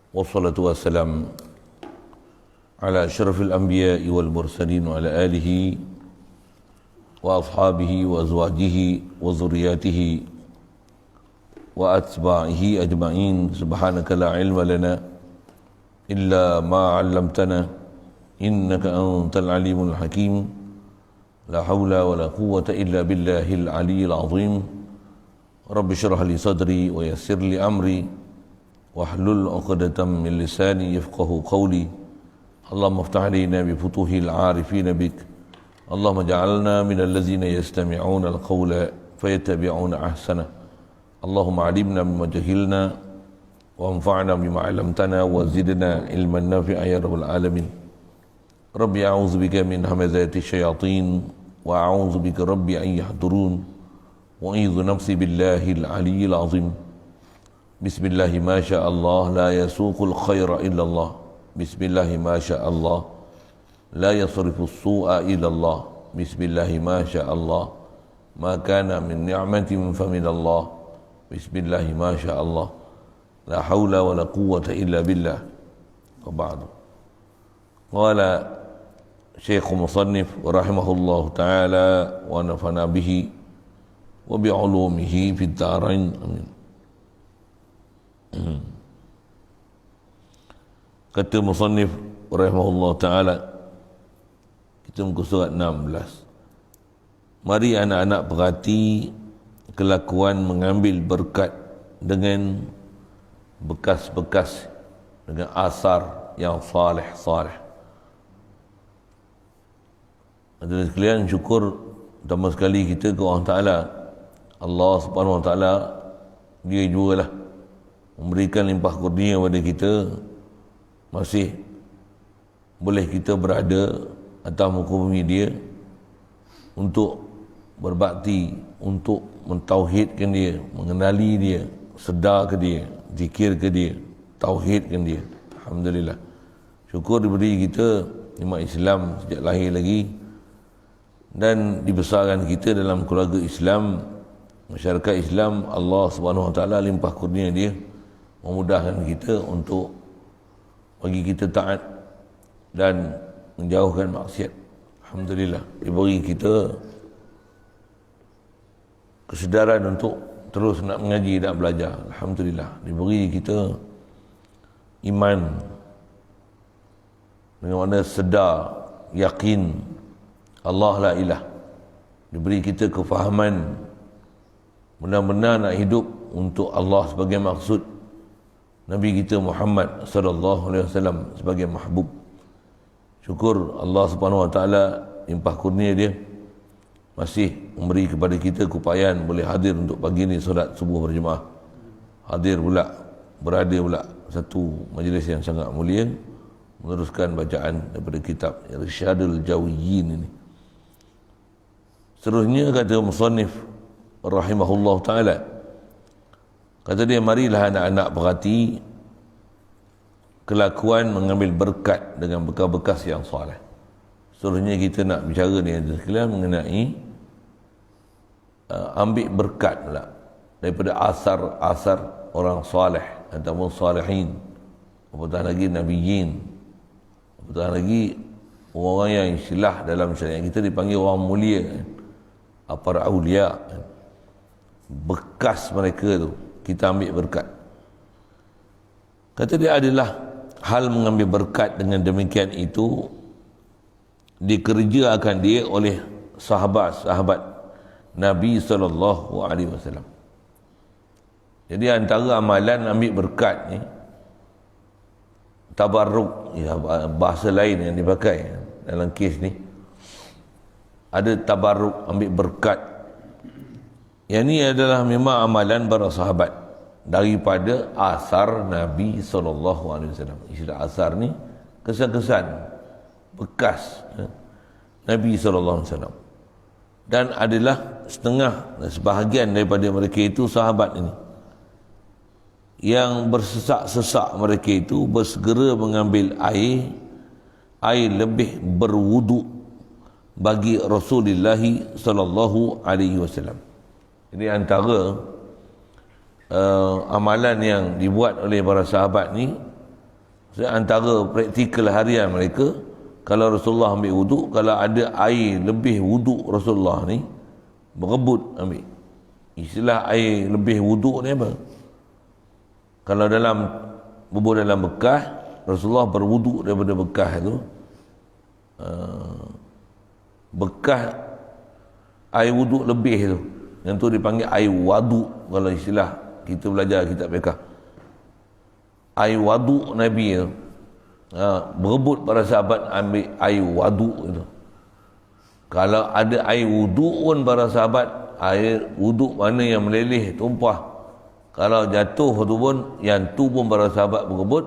Wassalatu wassalam ala asyrafil anbiya'i wal mursalin wa ala alihi wa ashabihi wa azwajihi wa zurriyatihi wa atba'ihi ajma'in. Subhanaka la ilma lana illa ma 'allamtana innaka antal alimul hakim. La hawla wa la quwwata illa billahil aliyyil azim. Rabbi shrah li sadri wa yassir li amri wahlul 'uqdatam min lisani yafqahu qawli. Allahumma iftah 'alaina bi futuhil 'arifin bik. Allahumma ja'alna minal ladzina yastami'una al-qawla fayattabi'una ahsana. Allahumma 'allimna mimma jahilna wa anfa'na bima 'allamtana wa zidna ilman nafi'a ya rabbal alamin. Rabbi a'udzu bika min hamazati syayatin wa a'udzu bika rabbi an yahdurun wa a'udzu nafsi billahil aliyyil azim. Bismillahi ma sya Allah la yasuqul khaira illa Allah. Bismillahi ma sya Allah la yasrifu as-su'a illa Allah. Bismillahi ma sya Allah ma kana min ni'matin fa min Allah. Bismillahi ma sya Allah la haula wa la quwwata illa billah. Wa ba'du. Qala Syekh Musannif rahimahullah ta'ala wa nafana bihi wa bi'ulumihi fid darain. Amin. Kata Musannif rahimahullah ta'ala, kita muka surat 16. Mari anak-anak perhati kelakuan mengambil berkat dengan bekas-bekas, dengan asar yang salih-salih. Hadirin sekalian, syukur pertama sekali kita ke Allah Ta'ala. Allah Subhanahu Wa Ta'ala, dia jugalah memberikan limpah kurnia kepada kita, masih boleh kita berada atas muka bumi dia untuk berbakti, untuk mentauhidkan dia, mengenali dia, sedar ke dia, zikir ke dia, tauhidkan dia. Alhamdulillah, syukur diberi kita nikmat Islam sejak lahir lagi, dan dibesarkan kita dalam keluarga Islam, masyarakat Islam. Allah Subhanahu Wa Ta'ala limpah kurnia dia memudahkan kita untuk bagi kita taat dan menjauhkan maksiat. Alhamdulillah, diberi kita kesedaran untuk terus nak mengaji dan belajar. Alhamdulillah, diberi kita iman dengan mana sedar, yakin Allah la ilah. Diberi kita kefahaman benar-benar nak hidup untuk Allah sebagai maksud, Nabi kita Muhammad sallallahu alaihi wasallam sebagai mahbub. Syukur Allah Subhanahu Wa Ta'ala limpah kurnia dia masih memberi kepada kita keupayaan boleh hadir untuk pagi ni solat subuh berjemaah. Hadir pula, berada pula satu majlis yang sangat mulia, meneruskan bacaan daripada kitab Irsyadul Jawiyyin ini. Seterusnya kata musannif rahimahullah ta'ala, kata dia, marilah anak-anak perhati kelakuan mengambil berkat dengan bekas-bekas yang soleh. Seterusnya kita nak bicara ni sekalian mengenai ambil berkat pula daripada asar-asar orang soleh ataupun solehin, apatah lagi nabiyyin, apatah lagi orang yang istilah dalam syariat kita dipanggil orang mulia, para awliya. Bekas mereka tu kita ambil berkat. Kata dia, adalah hal mengambil berkat dengan demikian itu dikerjakan dia oleh sahabat-sahabat Nabi SAW. Jadi antara amalan ambil berkat ni, tabarruk, ya, bahasa lain yang dipakai dalam kes ni, ada tabarruk, ambil berkat. Yang ni adalah memang amalan para sahabat daripada asar Nabi SAW. Istilah asar ni kesan-kesan, bekas Nabi SAW. Dan adalah setengah, sebahagian daripada mereka itu sahabat ini, yang bersesak-sesak mereka itu bersegera mengambil air lebih berwuduk bagi Rasulullah sallallahu alaihi wasallam. Jadi antara amalan yang dibuat oleh para sahabat ni Antara praktikal harian mereka, kalau Rasulullah ambil wuduk, kalau ada air lebih wuduk Rasulullah ni, berebut ambil. Istilah air lebih wuduk ni apa? Kalau dalam bekas, Rasulullah berwuduk daripada bekas tu. Bekas air wuduk lebih tu, yang tu dipanggil air waduk. Kalau istilah kita belajar kitab fiqh, air waduk Nabi tu, berebut para sahabat ambil air waduk itu. Kalau ada air wuduk pun para sahabat, air wuduk mana yang meleleh tumpah, kalau jatuh tu pun, yang tu pun para sahabat berebut.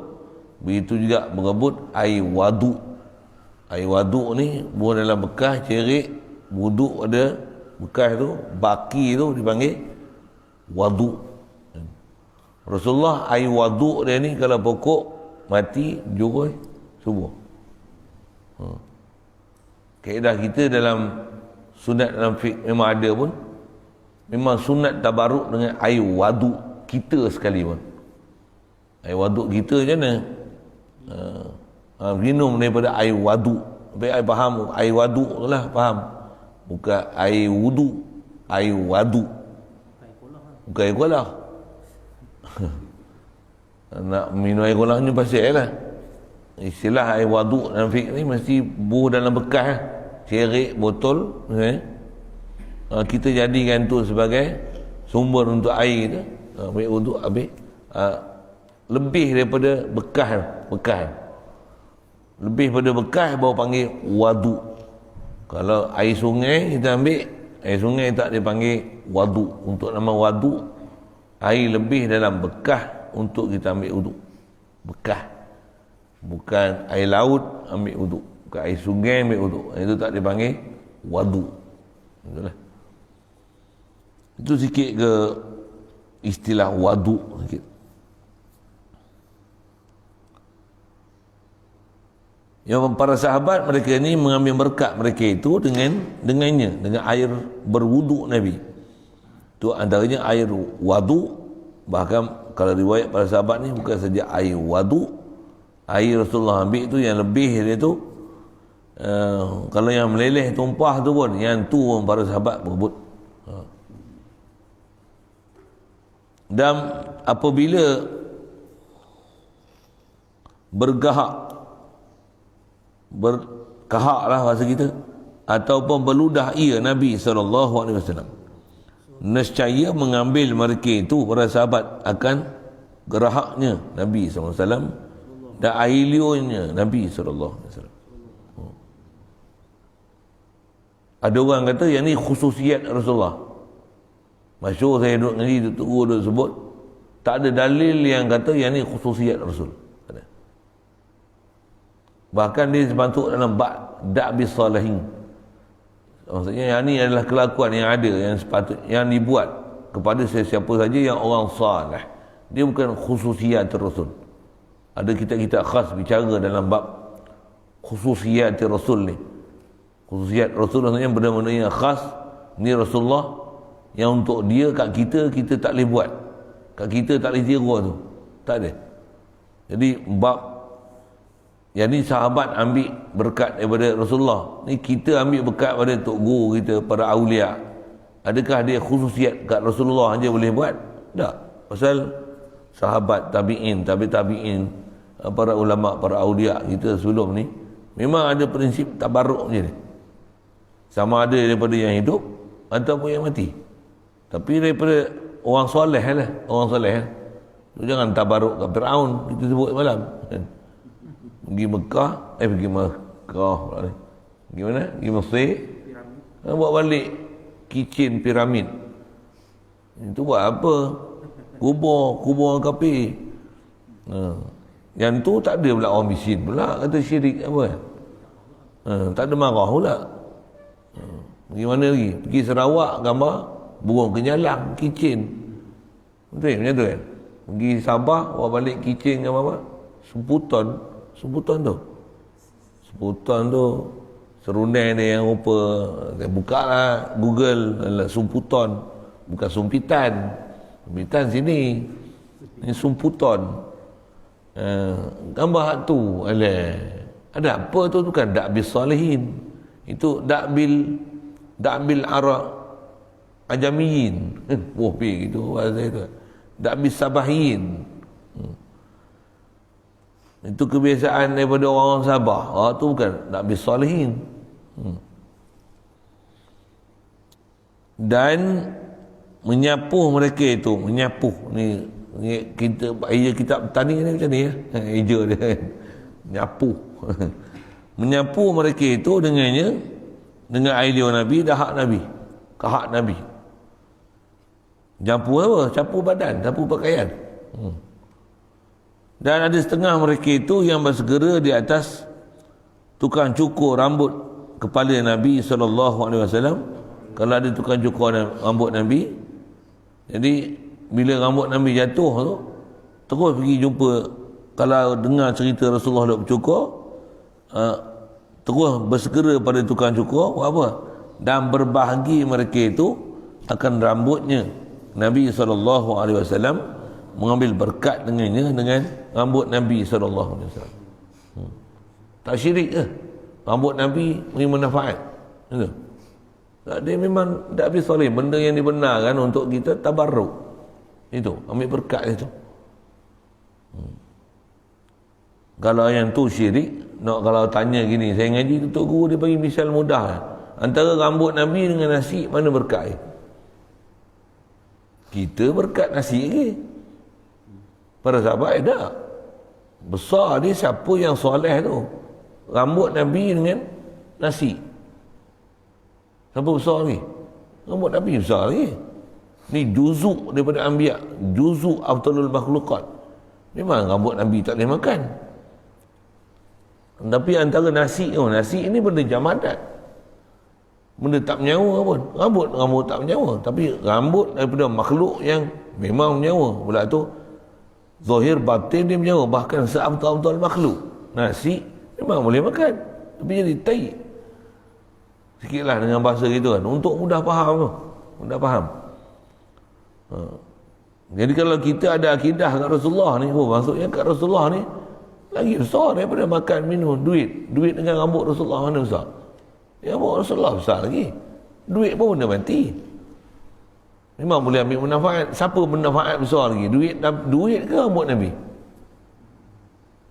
Begitu juga berebut air waduk. Air waduk ni buah dalam bekas, cerik, wuduk ada bekas tu, baki tu dipanggil waduk. Rasulullah air waduk dia ni, kalau pokok mati jurus subuh. Kaedah kita dalam sunat dalam fiqh memang ada pun, memang sunat tabaruk dengan air waduk kita sekali pun. Air waduk kita macam mana? Minum daripada air waduk. Sampai I faham air waduk tu lah, faham? Bukan air wuduk, air waduk. Bukan air kolah. Nak minum air kolah ni pasal lah. Istilah air waduk dalam fiqh ni mesti buah dalam bekas lah. Cerik, botol, kita jadikan tu sebagai sumber untuk air tu. Ambil wuduk, habis lebih daripada bekas. Lebih pada bekas baru panggil waduk. Kalau air sungai kita ambil, air sungai tak dipanggil waduk. Untuk nama waduk, air lebih dalam bekas untuk kita ambil wuduk. Bekas, bukan air laut ambil wuduk, bukan air sungai ambil wuduk. Itu tak dipanggil waduk. Itulah. Itu sikit ke istilah waduk sikit. Yang para sahabat mereka ni mengambil berkat mereka itu dengan air berwuduk Nabi. Itu antaranya air waduk. Bahkan kalau riwayat para sahabat ni bukan saja air waduk, air Rasulullah ambil tu yang lebih dia tu, kalau yang meleleh tumpah tu pun, yang tu pun para sahabat berebut. Dan apabila berkahak lah bahasa kita, ataupun berludah ia Nabi SAW, nescaya mengambil mereka itu para sahabat akan gerahaknya Nabi SAW dan air liurnya Nabi SAW. Ada orang kata yang ni khususiat Rasulullah. Masyhur saya duduk ngaji, duduk sebut, tak ada dalil yang kata yang ni khususiat Rasul. Bahkan dia termasuk dalam da'bis salihin. Maksudnya yang ni adalah kelakuan yang ada, yang sepatutnya, yang dibuat kepada sesiapa saja yang orang salih. Dia bukan khususiat Rasul. Ada kitab-kitab khas bicara dalam bab khususiat Rasul ni. Khususiat Rasul maksudnya benda-benda yang khas. Ni Rasulullah yang untuk dia kat kita tak boleh buat. Kat kita tak boleh tiru tu. Tak ada. Jadi bab yang ni sahabat ambil berkat daripada Rasulullah. Ni kita ambil berkat pada tok guru kita, para awliya. Adakah dia khususiat kat Rasulullah aja boleh buat? Tak. Pasal sahabat, tabi'in, tabi'in, para ulama, para awliya kita sebelum ni memang ada prinsip tabarruk je ni. Sama ada daripada yang hidup ataupun yang mati. Tapi daripada orang soleh lah, orang soleh. Jangan tabarruk kat Firaun, kita sebut malam. Pergi Mekah, pergi mana? Pergi Mesir, buat balik kitchen piramid. Itu buat apa? Kubur orang kafir. Yang tu tak ada pula orang miskin pula, kata syirik apa. Tak ada marah pula. Pergi mana lagi? Pergi Sarawak, gambar burung kenyalang, kitchen. Betul macam tu kan? Pergi Sabah, buat balik kitchen gambar apa? Sebutan tu serundai dia yang rupa, saya buka lah Google, sumputan, bukan sumpitan sini, ini sumputan. Gambar hak tu, alah. Ada apa tu kan da'bil salihin. Itu da'bil Arab ajamiyin. Pergi gitu bahasa itu. Da'bil sabahin. Itu kebiasaan daripada orang Sabah. Tu bukan da'bil salihin. Dan menyapu mereka itu, menyapu ni kita eja kitab tani ni macam ni ya. Eja dia kan. Nyapu. Menyapu mereka itu dengan air Nabi dan hak Nabi. Hak Nabi. Nyapu apa? Capu badan, capu pakaian. Dan ada setengah mereka itu yang bersegera di atas tukang cukur rambut kepala Nabi SAW. Kalau ada tukang cukur rambut Nabi, jadi bila rambut Nabi jatuh tu, terus pergi jumpa. Kalau dengar cerita Rasulullah duk bercukur, terus bersegera pada tukang cukur, buat apa? Dan berbahagi mereka itu akan rambutnya. Nabi SAW mengambil berkat dengannya, dengan rambut Nabi SAW. Tak syirik ke? Rambut Nabi beri manfaat. Dia memang tak habis soleh. Benda yang dibenarkan untuk kita tabarruk. Itu, ambil berkat itu. Kalau yang tu syirik, kalau tanya gini, saya ngaji Tok Guru dia bagi misal mudah. Antara rambut Nabi dengan nasi, mana berkat? Kita berkat nasi lagi. Para sahabat tak. Besar dia siapa yang soleh tu. Rambut Nabi dengan nasi. Siapa besar lagi? Rambut Nabi besar lagi. Ni juzuk daripada anbiya, juzuk afdalul makhluqat. Memang rambut Nabi tak boleh makan. Tapi antara nasi ini benda jamadat. Benda tak menyawa pun. Rambut tak menyawa. Tapi rambut daripada makhluk yang memang menyawa. Pula tu zahir batin dia menyawa. Bahkan seabtal-abtal makhluk. Nasi memang boleh makan. Tapi jadi tai. Sikitlah dengan bahasa gitu kan. Untuk mudah faham tu. Mudah faham. Jadi kalau kita ada akidah kat Rasulullah ni, maksudnya kat Rasulullah ni lagi besar daripada makan, minum, duit. Duit dengan rambut Rasulullah mana besar? Ya, rambut Rasulullah besar lagi. Duit pun benda mati. Memang boleh ambil manfaat. Siapa manfaat besar lagi? Duit ke rambut Nabi?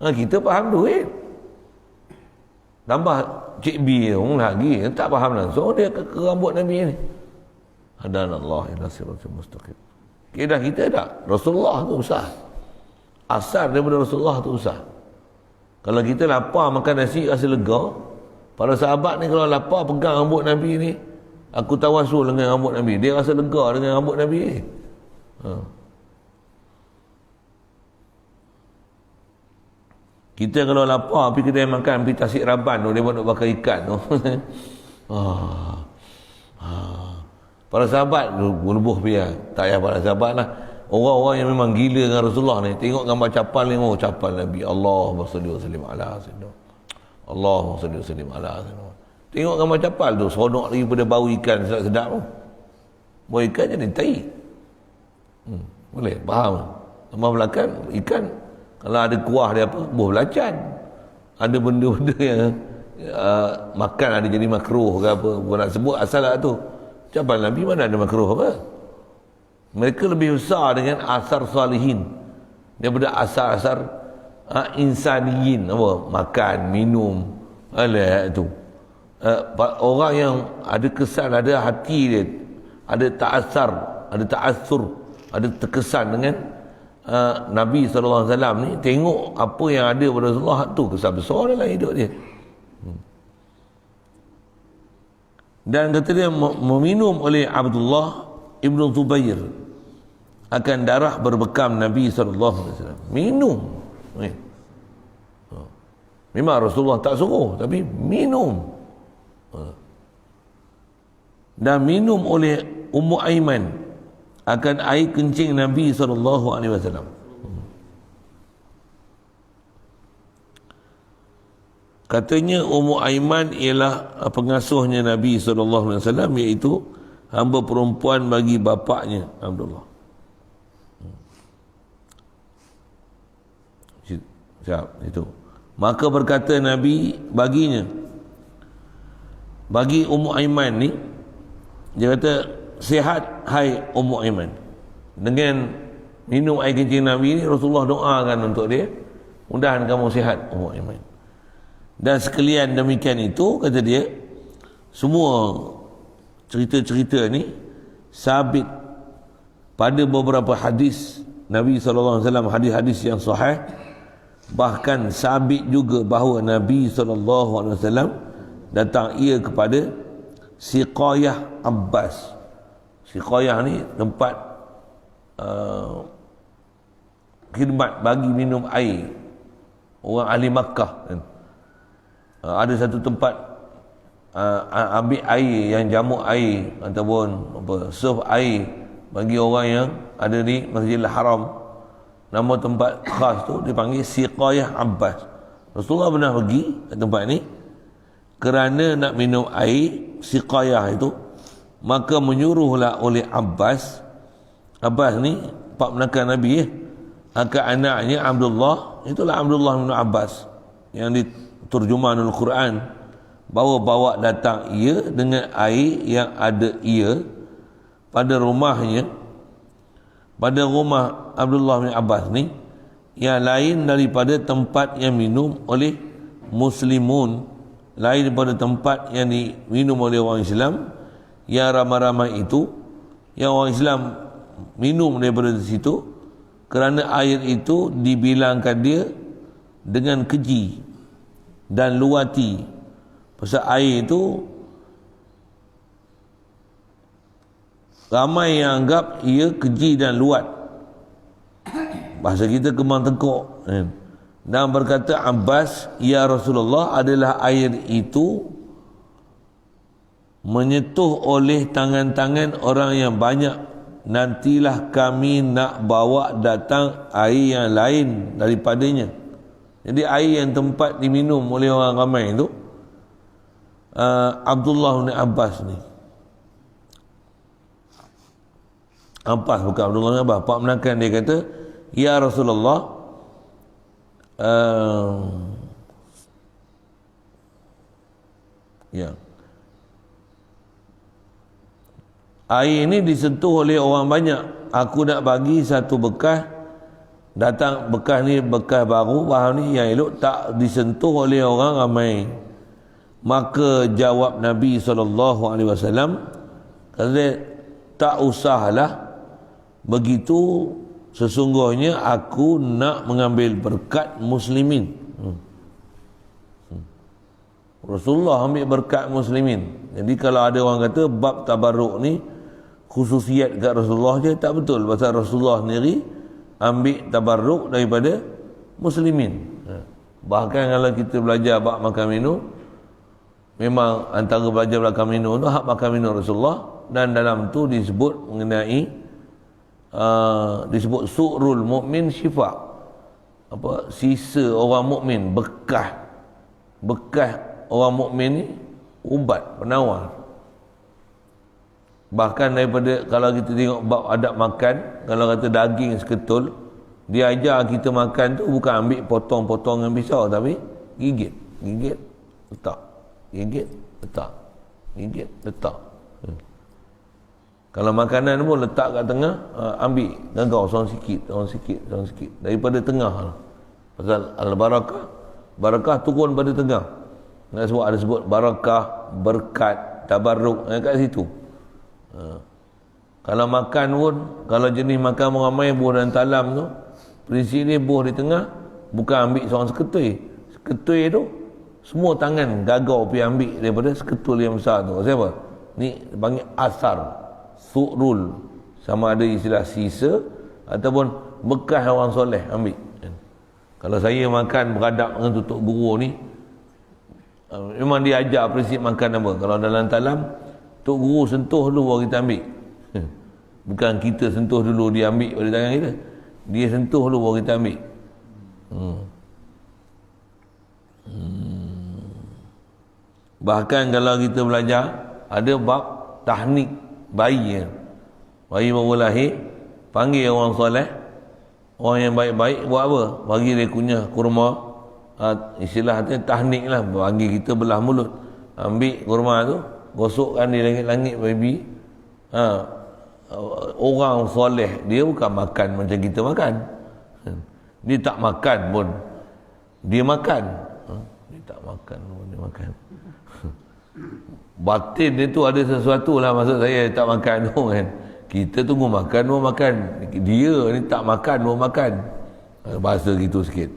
Kita faham duit. Tambah Cik B lagi tak faham langsung dia ke rambut Nabi ni. Hadanallah ila siratal mustaqim. Kedah kita tak? Rasulullah tu besar. Asal daripada Rasulullah tu besar. Kalau kita lapar makan nasi rasa lega. Para sahabat ni kalau lapar pegang rambut Nabi ni, aku tawasul dengan rambut Nabi. Dia rasa lega dengan rambut Nabi ni. Kita kalau lapar pergi kedai makan, pergi Tasik Raban tu, dia nak bakar ikan tu. Para sahabat berlebuh biar. Tak payah para sahabat lah. Orang-orang yang memang gila dengan Rasulullah ni, tengok gambar capal ni, capal Nabi. Allahumma salli wa sallim ala sayyidina. Allahumma salli wa sallim ala sayyidina. Tengok gambar capal tu, seronok lagi pada bau ikan sedap-sedap tu. Bau ikan jadi tai. Boleh? Faham? Tambah belakang, ikan, kalau ada kuah dia apa, buah belacan. Ada benda-benda yang makan ada jadi makruh ke apa. Bukan nak sebut asal lah tu. Capal Nabi mana ada makruh apa? Mereka lebih besar dengan asar salihin daripada asar-asar insaniyin, apa? Makan, minum, tu. Orang yang ada kesan, ada hati dia, ada ta'assur, ada terkesan dengan Nabi SAW ni, tengok apa yang ada pada Rasulullah tu, kesan besar dalam hidup dia. Dan kata dia, meminum oleh Abdullah Ibn Zubair akan darah berbekam Nabi SAW. Minum. Memang Rasulullah tak suruh, tapi minum. Dan minum oleh Ummu Aiman akan air kencing Nabi SAW. Katanya Ummu Aiman ialah pengasuhnya Nabi SAW, iaitu hamba perempuan bagi bapaknya Abdullah. Siap, itu. Maka berkata Nabi baginya, bagi Ummu Aiman ni, dia kata, sihat hai Ummu Aiman. Dengan minum air kencing Nabi ni, Rasulullah doakan untuk dia, mudahan kamu sihat Ummu Aiman. Dan sekalian demikian itu, kata dia, semua cerita-cerita ni sabit pada beberapa hadis Nabi SAW, hadis-hadis yang sahih. Bahkan sabit juga bahawa Nabi SAW datang ia kepada Siqayah Abbas. Siqayah ni tempat khidmat bagi minum air orang ahli Makkah kan. Ada satu tempat ambil air, yang jamu air ataupun serve air bagi orang yang ada di Masjidil Haram. Nama tempat khas tu dipanggil Siqayah Abbas. Rasulullah pernah pergi ke tempat ni kerana nak minum air Siqayah itu. Maka menyuruhlah oleh Abbas ni pak menakan Nabi akan anaknya Abdullah, itulah Abdullah bin Abbas yang diterjemahanul Quran, bawa datang ia dengan air yang ada ia pada rumahnya, pada rumah Abdullah bin Abbas ni, yang lain daripada tempat yang minum oleh muslimun, lain daripada tempat yang diminum oleh orang Islam, yang ramai-ramai itu, yang orang Islam minum daripada situ, kerana air itu dibilangkan dia dengan keji dan luwati. Pasal air itu ramai yang anggap ia keji dan luat. Bahasa kita kembang tengkok. Dan berkata Abbas, ya Rasulullah, adalah air itu menyentuh oleh tangan-tangan orang yang banyak. Nantilah kami nak bawa datang air yang lain daripadanya. Jadi air yang tempat diminum oleh orang ramai itu, Abdullah bin Abbas ni, Abbas bukan Abdullah bin Abbas, pak menakan, dia kata, ya Rasulullah, air ini disentuh oleh orang banyak. Aku nak bagi satu bekas, datang bekas ni bekas baru, bahan ni yang elok, tak disentuh oleh orang ramai. Maka jawab Nabi SAW, kata, tak usahlah begitu, sesungguhnya aku nak mengambil berkat muslimin. Rasulullah ambil berkat muslimin. Jadi kalau ada orang kata bab tabarruk ni khususiat kat Rasulullah je, tak betul. Pasal Rasulullah sendiri ambil tabarruk daripada muslimin. Bahkan kalau kita belajar bab makan minum, memang antara belajar makan minum tu hak makan minum Rasulullah, dan dalam tu disebut mengenai disebut su'rul mu'min syifa, apa, sisa orang mukmin, bekas orang mukmin ni ubat, penawar. Bahkan daripada, kalau kita tengok bab adab makan, kalau kata daging seketul, dia ajar kita makan tu bukan ambil potong-potong dengan pisau, tapi gigit, letak, gigit, letak, gigit, letak. Kalau makanan pun letak kat tengah, ambil gagau seorang sikit, daripada tengah. Pasal al-barakah, barakah turun pada tengah. Ada sebut barakah, berkat, tabarruk kat situ. Kalau makan pun, kalau jenis makan ramai buah dan talam tu, prinsip ni buah di tengah, bukan ambil seorang seketui tu semua tangan gagau pergi ambil daripada seketul yang besar tu. Siapa? Ni panggil asar, su'rul, sama ada istilah sisa ataupun bekas orang soleh ambil. Kalau saya makan beradab dengan tutup guru ni, memang dia ajar prinsip makan apa. Kalau dalam talam, tok guru sentuh dulu baru kita ambil. Bukan kita sentuh dulu dia ambil pada tangan kita. Dia sentuh dulu baru kita ambil. Bahkan kalau kita belajar, ada bab tahnik bayi baru lahir, panggil orang soleh, Orang yang baik-baik buat apa? Bagi dia kunyah kurma, istilahnya tahnik lah, bagi kita belah mulut. Ambil kurma tu, gosokkan di langit-langit baby. Orang soleh dia bukan makan macam kita makan. Dia tak makan pun dia makan. Dia tak makan pun dia makan. Batin dia tu ada sesuatu lah, maksud saya tak makan tu kan. Kita tunggu makan pun makan. Dia ni tak makan pun makan. Bahasa gitu sikit.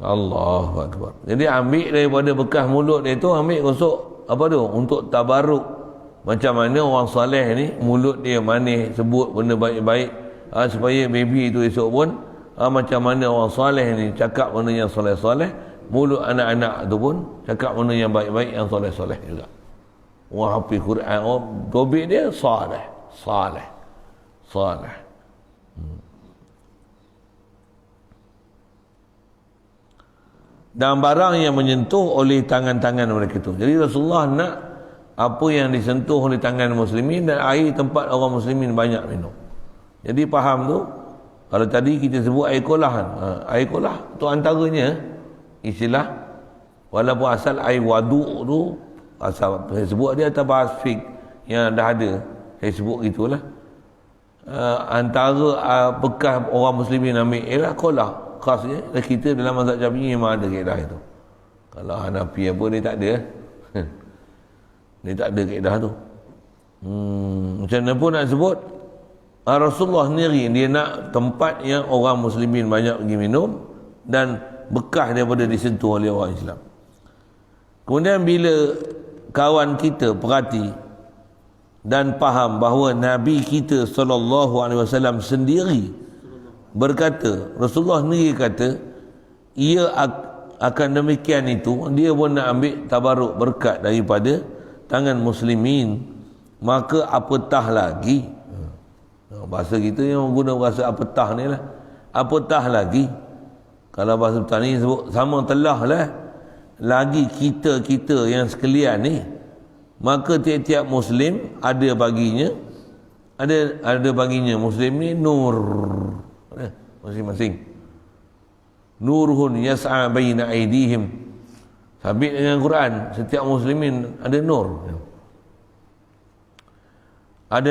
Allahu Akbar. Jadi ambil daripada bekas mulut dia tu, ambil gosok apa tu untuk tabaruk. Macam mana orang soleh ni mulut dia manis, sebut benda baik-baik, supaya baby tu esok pun macam mana orang soleh ni cakap benda yang soleh-soleh, mulut anak-anak tu pun cakap benda yang baik-baik, yang soleh-soleh juga. Orang hafiz Quran, orang tobik dia soleh. Dan barang yang menyentuh oleh tangan-tangan mereka itu. Jadi Rasulullah nak apa yang disentuh oleh tangan muslimin, dan air tempat orang muslimin banyak minum. Jadi faham tu, kalau tadi kita sebut air kolah kan, air kolah tu antaranya istilah, walaupun asal air waduk tu, asal saya sebut dia atas bahasa fiqh yang dah ada, saya sebut gitulah. Antara bekas orang muslimin ambil ialah kolah. Khasnya kita dalam mazhab Syafi'i memang ada kaedah itu. Kalau Hanafi apa ni tak ada. Dia tak ada kaedah tu. Macam mana pun nak sebut, Rasulullah sendiri dia nak tempat yang orang muslimin banyak pergi minum dan bekas daripada disentuh oleh orang Islam. Kemudian bila kawan kita perhati dan faham bahawa Nabi kita SAW sendiri berkata, Rasulullah sendiri kata, ia akan demikian itu, dia pun nak ambil tabaruk berkat daripada tangan muslimin, maka apatah lagi, bahasa kita yang guna bahasa apatah ni lah, apatah lagi, kalau bahasa petani sebut sama telah lah lagi kita yang sekalian ni, maka tiap-tiap muslim ada baginya muslim ni nur masing-masing, nurhun yas'a baina aydihim, sabit dengan Quran, setiap muslimin ada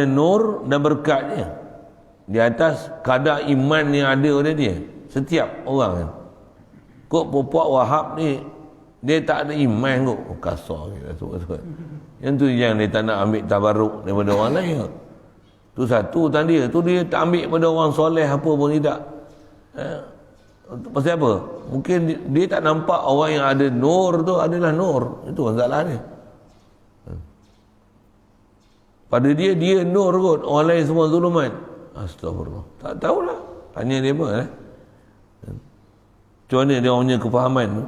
nur, dan berkatnya di atas kadar iman yang ada pada dia setiap orang. Kok puak Wahab ni dia tak ada iman kot, kasar kita. Yang tu yang dia tak nak ambil tabaruk daripada orang lain. Tu satu tanda tu, dia tak ambil pada orang soleh apa pun tidak. Pasal apa? Mungkin dia tak nampak orang yang ada nur tu adalah nur. Itu masalah dia. Pada dia nur kot, orang lain semua zulumat. Astagfirullah. Tak tahulah. Tanya dia apa lah. Macam mana dia orangnya kefahaman tu?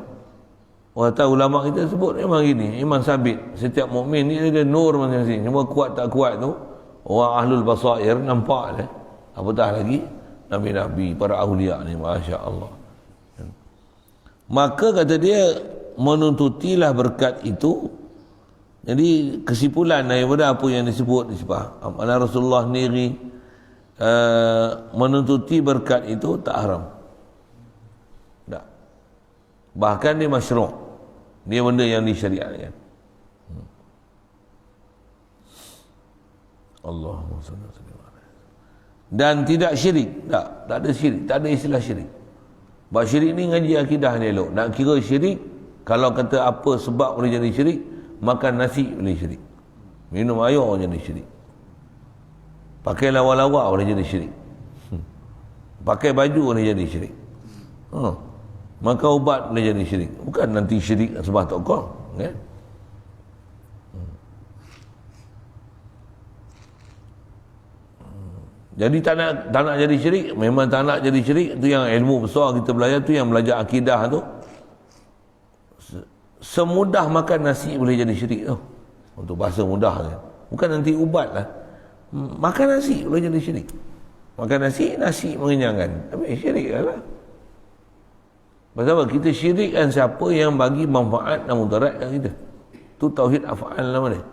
Orang tahu ulama kita sebut memang gini, iman sabit. Setiap mukmin ni ada nur masing-masing. Cuma kuat tak kuat tu, orang ahlul basair nampak dah. Apatah lagi nabi-nabi, para awliya ni, masya-Allah. Maka kata dia, menuntutilah berkat itu. Jadi kesimpulan daripada apa yang disebut mana Rasulullah sendiri menuntuti berkat itu tak haram. Tak. Bahkan dia masyru'. Dia benda yang disyariatkan. Allahumma salli alaihi wasallam. Dan tidak syirik. Tak ada syirik. Tak ada istilah syirik. Sebab syirik ni ngaji akidah dia elok. Nak kira syirik, kalau kata apa sebab boleh jadi syirik, makan nasi boleh syirik, minum air boleh jadi syirik, pakai lawa-lawa boleh jadi syirik, pakai baju boleh jadi syirik, makan ubat boleh jadi syirik. Bukan nanti syirik sebab tokoh kan? Jadi tak nak jadi syirik, memang tak nak jadi syirik. Itu yang ilmu besar kita belajar, tu yang belajar akidah tu. Semudah makan nasi boleh jadi syirik tu. Untuk bahasa mudah je. Bukan nanti ubat lah. Makan nasi boleh jadi syirik. Makan nasi mengenyangkan. Tapi syirik lah. Pasal apa? Kita syirikkan siapa yang bagi manfaat dan mudarat kat kita. Tu tauhid af'al nama dia.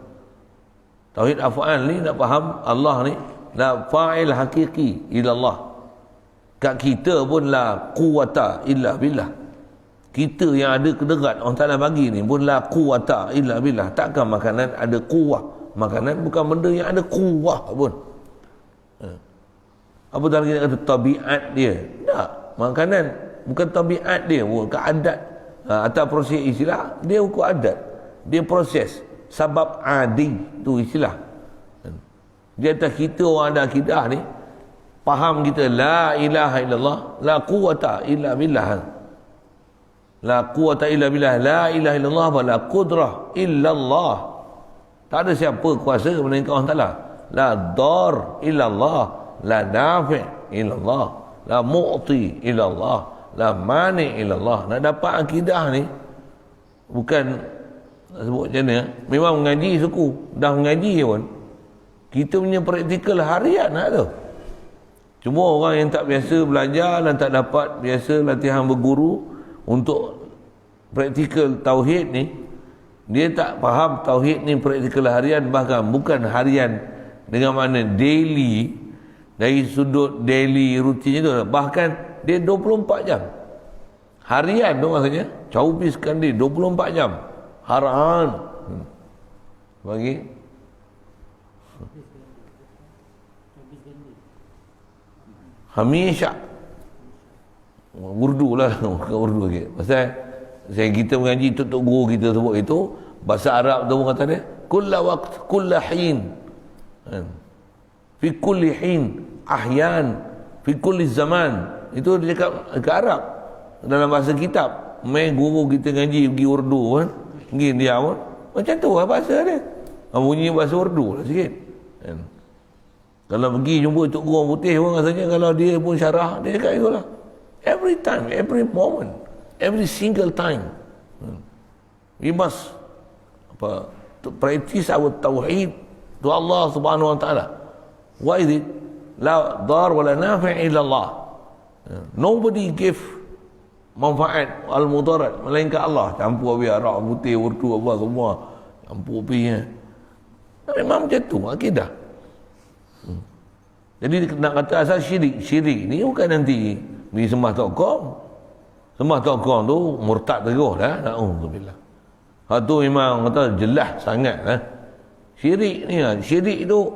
Tauhid af'al ni nak faham Allah ni la fa'il hakiki ila Allah. Kat kita pun la quwata illa billah. Kita yang ada kederat Allah Ta'ala bagi ni pun la quwata illa billah. Takkan makanan ada kuwah. Makanan bukan benda yang ada kuwah pun. Apa tak lagi nak kata tabiat dia? Tak. Makanan bukan tabiat dia pun. Keadat. Atau proses istilah. Dia ukur adat. Dia proses. Sebab adi. Tu istilah. Di atas kita orang ada akidah ni. Faham kita. La ilaha illallah. La quwata illa billah. La quwata illa billah. La ilaha illallah. Wa la qudrah illallah. Tak ada siapa kuasa melainkan Allah Ta'ala. La dar illallah. La nafi' illallah. La mu'ti illallah. La mani illallah. Nak dapat akidah ni bukan sebut macam mana, memang mengaji suku, dah mengaji pun kita punya praktikal harian nak tu. Cuma orang yang tak biasa belajar dan tak dapat biasa latihan berguru untuk praktikal tauhid ni, dia tak faham tauhid ni praktikal harian, bahkan bukan harian dengan makna daily, dari sudut daily rutinnya tu, bahkan dia 24 jam harian tu maksudnya, caupiskan dia 24 jam harian bagi hamisha urdu lah bukan urdu lagi, pasal saya kita mengaji tok guru kita sebut itu bahasa Arab tu kata dia kulla waqt kulla hin, fi kulli hin ahyan fi kulli zaman, itu dia cakap ke Arab dalam bahasa kitab. Main guru kita ngaji pergi urdu kan, pergi dia pun macam tu lah bahasa dia, bunyi bahasa urdu lah sikit kan. Kalau pergi jumpa tok guru putih pun rasanya kalau dia pun syarah, dia cakap itulah every time, every moment, every single time we must to practice our tauhid to Allah Subhanahu Wa Taala. What is it? La dar wa la nafi' illa Allah. Nobody give manfaat al-mudarat melainkan Allah. Campur habis Arab putih urdu apa semua campur pergi memang macam tu akidah. Jadi nak kata asal syirik ni bukan nanti pergi sembah tokoh. Sembah tokoh tu murtad terus dah. Na'udzubillah. Hak tu memang kata jelas sangat lah. Syirik ni lah. Syirik tu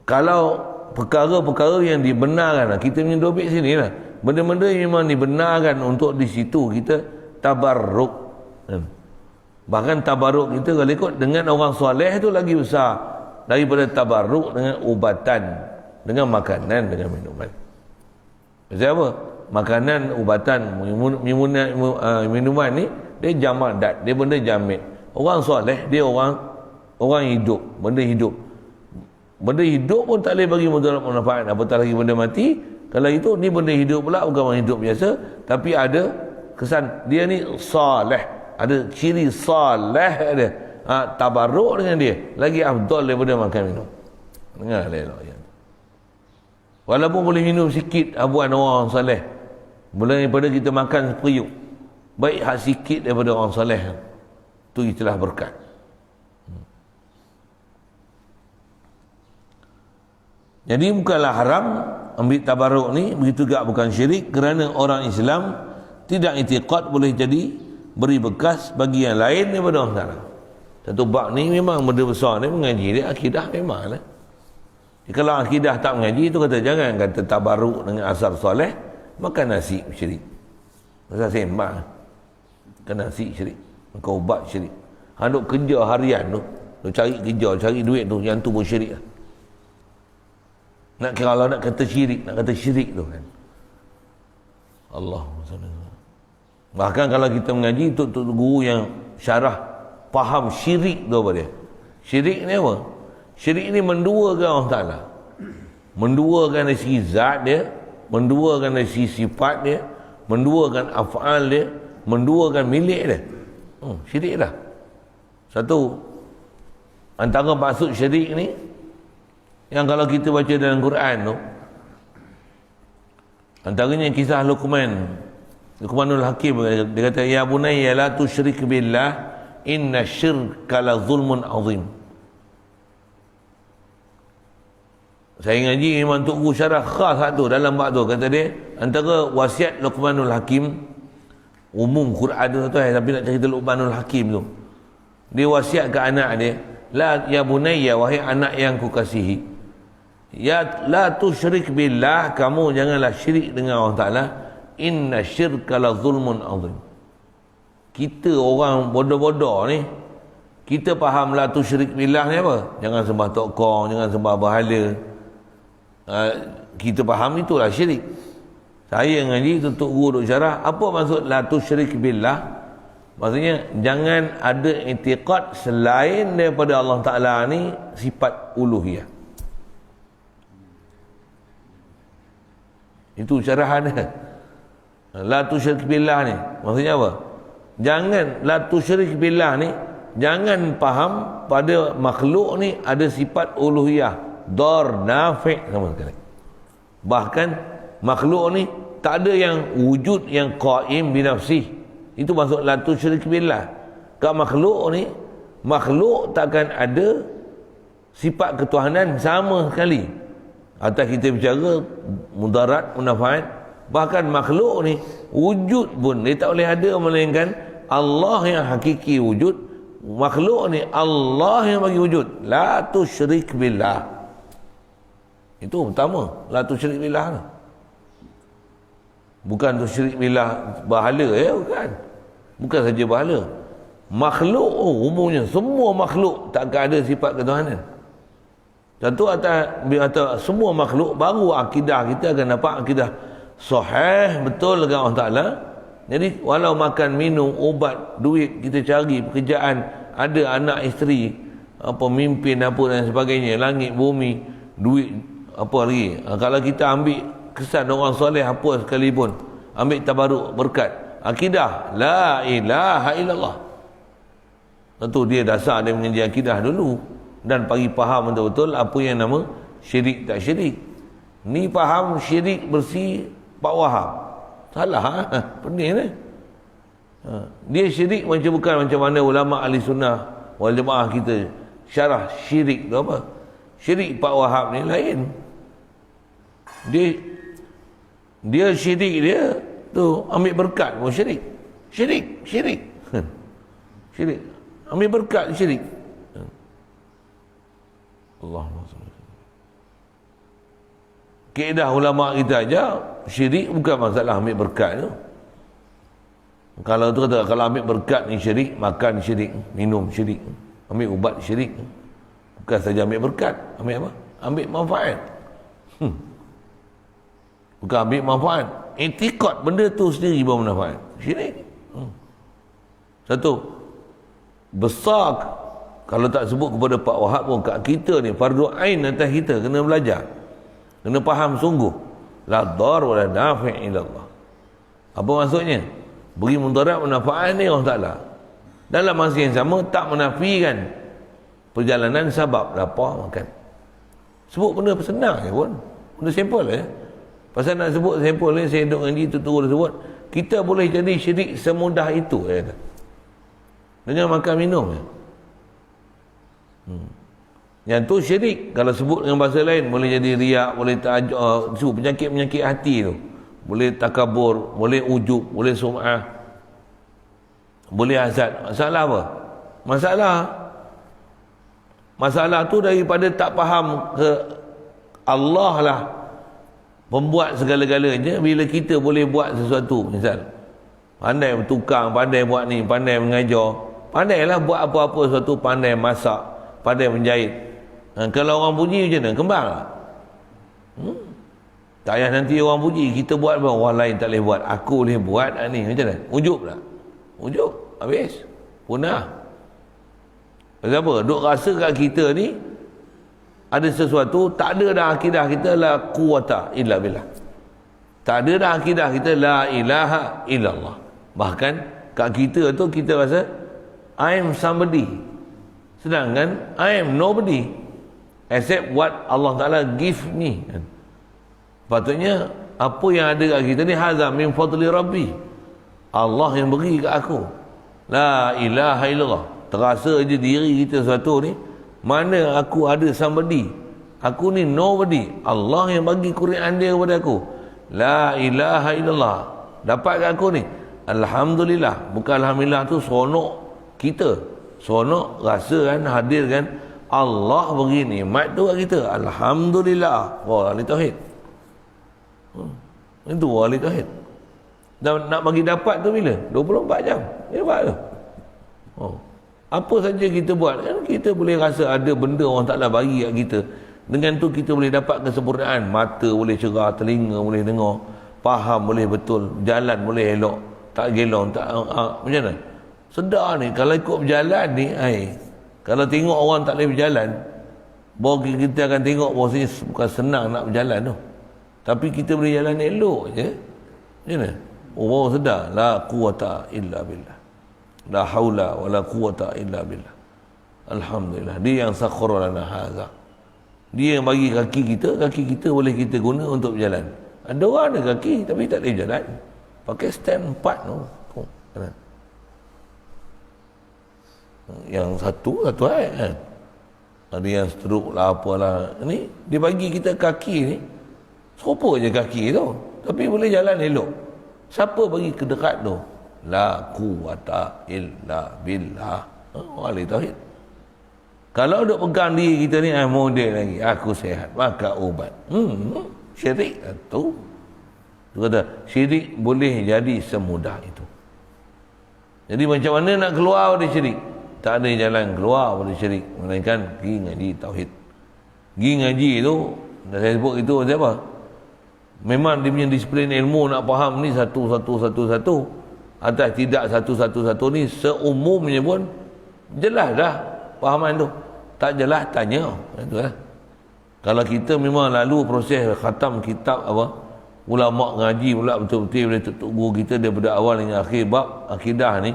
kalau perkara-perkara yang dibenarkan lah. Kita punya topik sini lah. Benda-benda yang memang dibenarkan untuk di situ kita tabarruk. Bahkan tabarruk kita kalau ikut dengan orang soleh tu lagi besar daripada tabarruk dengan ubatan, dengan makanan, dengan minuman. Sebab apa? Makanan, ubatan, minuman ni dia jamadat, dia benda jamid. Orang soleh dia orang hidup, benda hidup. Benda hidup pun tak boleh bagi mudarat manfaat, apatah lagi benda mati. Kalau itu ni benda hidup pula, bukan orang hidup biasa, tapi ada kesan dia ni saleh, ada ciri saleh dia. Tabarruk dengan dia lagi afdal daripada makan minum. Dengar elok ya. Walaupun boleh minum sikit abuan orang saleh, boleh daripada kita makan seperiuk, baik hak sikit daripada orang saleh. Tu istilah berkat. Jadi bukanlah haram ambil tabarruk ni, begitu juga bukan syirik, kerana orang Islam tidak i'tiqad boleh jadi beri bekas bagi yang lain daripada Allah Ta'ala. Satu bab ni memang benda besar ni, mengaji dia akidah memang lah. Kalau akidah tak mengaji tu kata jangan kata tabarruk dengan asar soleh, makan nasi syirik. Masa sembah makan nasi syirik, makan ubat syirik. Duk kerja harian tu, duk cari kerja, cari duit tu, yang tu pun syirik lah. Nak kalau nak kata syirik tu kan. Allahumma salli. Bahkan kalau kita mengaji tok guru yang syarah faham syirik tu apa dia? Syirik ni apa? Syirik ni menduakan Allah Ta'ala. Menduakan dari segi zat dia, menduakan dari segi sifat dia, menduakan af'al dia, menduakan milik dia. Syirik dah. Satu antara maksud syirik ni yang kalau kita baca dalam Quran tu, antaranya kisah Luqmanul Hakim, dia kata ya bunayya la tusyrik billah inna syirka la zulmun azim. Saya ngaji memang Tok Guru syarah khas satu dalam bab tu. Kata dia, antara wasiat Luqmanul Hakim, umum Quran tu tapi nak cerita Luqmanul Hakim tu. Dia wasiat ke anak dia, ya bunayya, wahai anak yang kukasihi, ya la tusyrik billah, kamu janganlah syirik dengan Allah Ta'ala, inna syirka la zulmun azim. Kita orang bodoh-bodoh ni, kita faham la tusyrik billah ni apa? Jangan sembah tokong, jangan sembah berhala. Kita faham itulah syirik. Saya ngaji Tok Guru duk syarah, apa maksud la tusyrik billah? Maksudnya jangan ada i'tiqad selain daripada Allah Ta'ala ni sifat uluhiyah. Itu syarahan dia. La tusyrik billah ni maksudnya apa? Jangan la tusyrik billah ni, jangan faham pada makhluk ni ada sifat uluhiyah, dar, nafi' sama sekali. Bahkan makhluk ni tak ada yang wujud yang qaim binafsih. Itu maksud la tusyrik billah. Kat makhluk ni, makhluk takkan ada sifat ketuhanan sama sekali. Atau kita bicara mudarat, munafaat, bahkan makhluk ni wujud pun dia tak boleh ada melainkan Allah yang hakiki wujud. Makhluk ni Allah yang bagi wujud. La tusyrik billah. Itu pertama, la tusyrik billah lah. Bukan tusyrik billah berhala ya, bukan. Bukan saja berhala. Makhluk umumnya, semua makhluk takkan ada sifat ketuhanan. Contoh atas semua makhluk, baru akidah kita akan dapat akidah sahih betul dengan Allah Ta'ala. Jadi walau makan, minum, ubat, duit, kita cari pekerjaan, ada anak isteri, pemimpin apa dan sebagainya, langit, bumi, duit, apa lagi. Kalau kita ambil kesan orang soleh apa sekalipun, ambil tabaruk berkat, akidah la ilaha illallah. Tentu dia dasar dia mengaji akidah dulu dan bagi faham betul-betul apa yang nama syirik tak syirik. Ni faham syirik bersih Pak Wahab. Salah ha? Pening ni. Dia syirik bukan macam mana ulama ahli sunnah wal jamaah kita syarah syirik tu apa. Syirik Pak Wahab ni lain. Dia syirik dia tu ambil berkat pun syirik. Syirik. Syirik. Ambil berkat syirik. Allahumma salli. Kaedah ulama kita aja syirik bukan masalah ambil berkat tu. Kalau tu kata kalau ambil berkat ni syirik, makan syirik, minum syirik, ambil ubat syirik. Bukan saja ambil berkat, ambil apa? Ambil manfaat. Bukan ambil manfaat, i'tiqad benda tu sendiri bawa manfaat. Syirik. Satu besar, kalau tak sebut kepada Pak Wahab pun kat kita ni fardu ain atas kita kena belajar. Kena faham sungguh. La dar wa la nafi' illa Allah. Apa maksudnya? Beri mudarat manfaat ni Allah Ta'ala. Dalam masa yang sama tak menafikan perjalanan sebab lapar makan. Sebut benda senang je pun. Benda simple je. Pasal nak sebut simple ni, saya duduk ngaji tu turun sebut, kita boleh jadi syirik semudah itu saya kata. Dengan makan minum je. Yang tu syirik. Kalau sebut dengan bahasa lain boleh jadi riak, boleh penyakit-penyakit hati tu, boleh takabur, boleh ujub, boleh sum'ah, boleh hasad. Masalah apa? Masalah tu daripada tak faham ke Allah lah pembuat segala-galanya. Bila kita boleh buat sesuatu, misal pandai bertukang, pandai buat ni, pandai mengajar, pandailah buat apa-apa sesuatu, pandai masak, pandai menjahit. Kalau orang puji macam mana? Kembang lah. Tak payah nanti orang puji, kita buat apa? Orang lain tak boleh buat, aku boleh buat ni. Macam mana? Ujub lah. Ujub. Habis. Punah. Pasal apa? Duk rasa kat kita ni ada sesuatu, tak ada dah akidah kita la quwata illa billah. Tak ada dah akidah kita la ilaha illallah. Bahkan kat kita tu kita rasa I am somebody, sedangkan I am nobody except what Allah Ta'ala give me. Patutnya apa yang ada kat kita ni hadza min fadli rabbi, Allah yang beri kat aku. La ilaha illallah. Terasa je diri kita sesuatu ni, mana aku ada somebody, Aku ni nobody. Allah yang bagi Quran dia kepada aku. La ilaha illallah. Dapat kat aku ni. Alhamdulillah. Bukan alhamdulillah tu seronok kita. Seronok rasa kan, hadir kan. Allah beri nikmat tu kat kita. Alhamdulillah. Wah, ahli tauhid. Itu ahli tauhid. Dan nak bagi dapat tu bila? 24 jam. Dia dapat tu. Apa saja kita buat kan, kita boleh rasa ada benda orang Ta'ala bagi kat kita. Dengan tu kita boleh dapat kesempurnaan. Mata boleh cerah, telinga boleh dengar, faham boleh betul, jalan boleh elok, tak gelong, tak macam mana? Sedar ni kalau ikut berjalan ni, kalau tengok orang tak boleh berjalan, bahawa kita akan tengok bahawasanya bukan senang nak berjalan tu. Tapi kita boleh jalan elok je. Macam mana? Baru sedar, la quwata illa billah. La haula wa la quwata illa billah. Alhamdulillah. Dia yang sakhara lana hadza. Dia yang bagi kaki kita boleh kita guna untuk berjalan. Ada orang ada kaki tapi tak boleh jalan. Pakai stand 4 tu. Yang satu kan. Ada yang stroke lah apalah. Ni dia bagi kita kaki ni. Serupa je kaki tu. Tapi boleh jalan elok. Siapa bagi kedekat tu? La quwata illa billah. Ahli tauhid. Kalau duk pegang diri kita ni, model lagi, aku sihat, maka ubat. Syirik tu. Dia kata, syirik boleh jadi semudah itu. Jadi macam mana nak keluar dari syirik? Tak ada jalan keluar dari syirik, melainkan pergi ngaji tauhid. Pergi ngaji tu, dah saya sebut itu siapa? Memang dia punya disiplin ilmu nak faham ni satu. Atas tidak satu ni seumumnya pun jelas dah fahaman tu. Tak jelas tanya. Itu lah. Kalau kita memang lalu proses khatam kitab apa, ulama ngaji pula betul-betul boleh tunggu kita daripada awal hingga akhir bab akidah ni,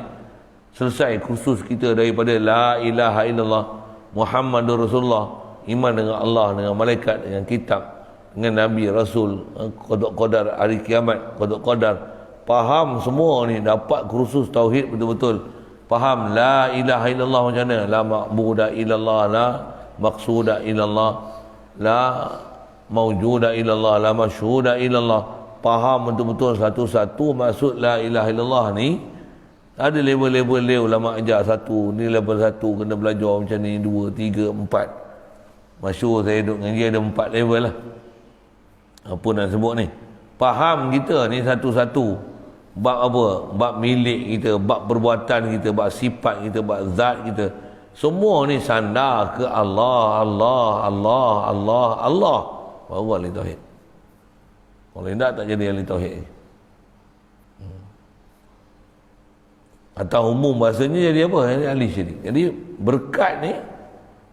selesai kursus kita daripada la ilaha illallah Muhammadur Rasulullah, iman dengan Allah, dengan malaikat, dengan kitab, dengan nabi, rasul, qadar hari kiamat, qadar, faham semua ni, dapat kursus tauhid betul-betul. Faham la ilaha illallah macam mana? La ma'buda illallah, la maqsuda illallah, la mawjuda illallah, la masyhuda illallah. Faham betul-betul satu-satu maksud la ilaha illallah ni. Ada level-level dia ulama ajar satu, ni level 1 kena belajar macam ni, 2, 3, 4. Masyhur saya duduk ngaji ada 4 level lah. Apa nak sebut ni? Faham kita ni satu-satu. Bab apa? Bab milik kita, bab perbuatan kita, bab sifat kita, bab zat kita. Semua ni sandar ke Allah. Baru ahli tauhid. Kalau tidak tak jadi ahli tauhid. Atau umum bahasanya jadi apa? Jadi ahli syirik. Jadi berkat ni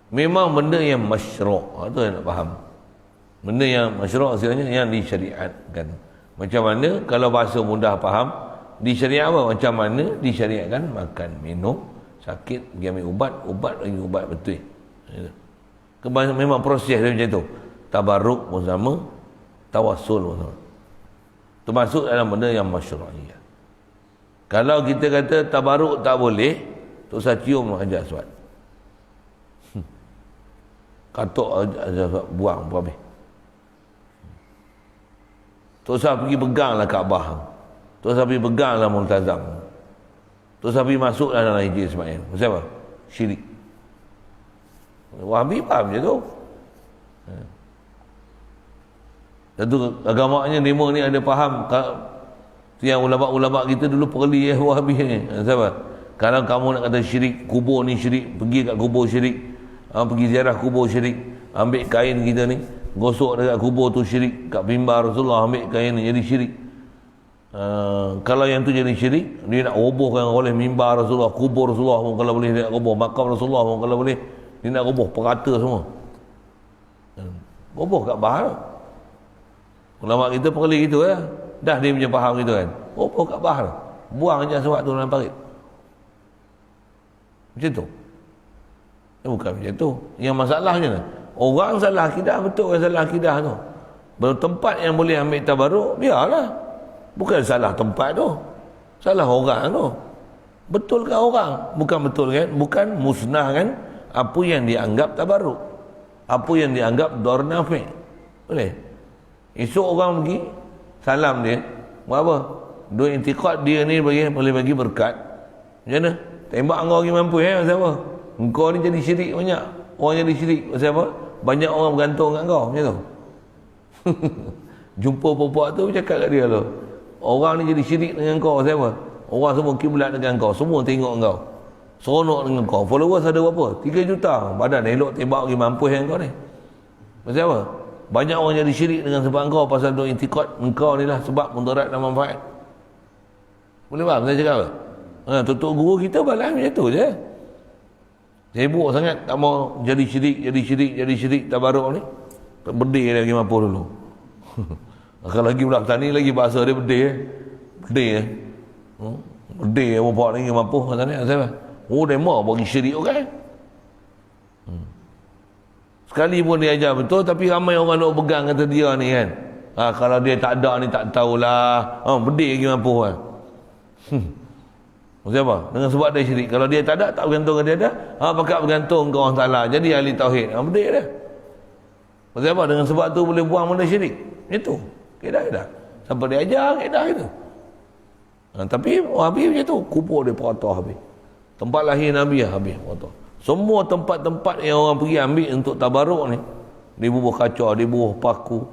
memang benda yang masyru'. Itu yang nak faham. Benda yang masyru' sebenarnya yang disyariatkan. Macam mana kalau bahasa mudah faham, disyariat apa? Macam mana disyariatkan makan, minum, sakit, pergi ambil ubat lagi ubat betul. Memang proses dia macam tu. Tabarruk pun sama, tawassul pun sama. Termasuk dalam benda yang masyru'iyah. Kalau kita kata tabarruk tak boleh, Tok Sah cium Hajar Aswad. Katok Hajar Aswad, buang habis. Tok Sah pergi peganglah Kaabah. Tok Sah pergi peganglah Multazam. Tok Sah pergi masuklah dalam Hijri Ismail. Maksud apa? Syirik. Wahabi faham je tu. Tentu agamanya lima ni ada faham. Yang ulama-ulama kita dulu perli Wahabi ni. Maksud apa? Kalau kamu nak kata syirik, kubur ni syirik, pergi kat kubur syirik, pergi ziarah kubur syirik, ambil kain kita ni, gosok dekat kubur tu syirik, kat mimbar Rasulullah ambil kain ni jadi syirik. Kalau yang tu jadi syirik, dia nak robohkan oleh mimbar Rasulullah, kubur Rasulullah pun kalau boleh dia nak roboh, makam Rasulullah pun kalau boleh dia nak roboh, perata semua. Roboh kat bahar. Ulama kita perli gitu ya. Dah dia punya faham gitu kan. Roboh kat bahar. Buang je sebab tu dalam parit. Macam tu. Bukan macam tu. Yang masalahnya orang salah akidah, betul orang salah akidah tu. Tempat yang boleh ambil tabarruk, biarlah. Bukan salah tempat tu. Salah orang tu. Betul ke orang? Bukan betul kan? Bukan musnah kan apa yang dianggap tabarruk. apa yang dianggap dar nafi'. Boleh. Esok orang pergi salam dia, buat apa? Dua intiqad dia ni boleh bagi berkat. Macam mana? Tembak engkau lagi mampu pasal apa? Engkau ni jadi syirik banyak. Orang jadi syirik pasal apa? Banyak orang bergantung kat kau, macam tu. Jumpa perempuan tu cakap kat dia tu, orang ni jadi syirik dengan kau pasal apa? Orang semua kiblat dengan kau, semua tengok kau, seronok dengan kau, followers ada berapa? 3 juta. Badan elok tembak lagi mampu yang kau ni. Pasal apa? Banyak orang jadi syirik dengan sebab engkau, pasal duk intikad engkau ni lah sebab mudarat dan manfaat. Boleh faham saya cakap apa? Tutup guru kita balas macam tu je. Sibuk sangat tak mau jadi syirik tabaruk ni. Berdih lagi mampu dulu. Kalau lagi budak tani lagi bahasa dia berdih. Berdih bapak ni mampu macam ni. Oh dia mau bagi syirik okey. Sekali pun dia ajar betul, tapi ramai orang nak pegang kata dia ni kan. Kalau dia tak ada ni tak tahulah. Berdih lagi mampu kan. Maksud apa? Dengan sebab dia syirik. Kalau dia tak ada, tak bergantung ke dia ada. Pakat bergantung ke orang Ta'ala. Jadi ahli tauhid. Berdih dia. Maksud apa? Dengan sebab tu boleh buang benda syirik. Itu. Kedah. Sampai dia ajar, kedah itu. Tapi habis macam tu. Kubur dia patah habis. Tempat lahir Nabi habis patah. Semua tempat-tempat yang orang pergi ambil untuk tabaruk ni, dia bubuh kaca, dia bubuh paku,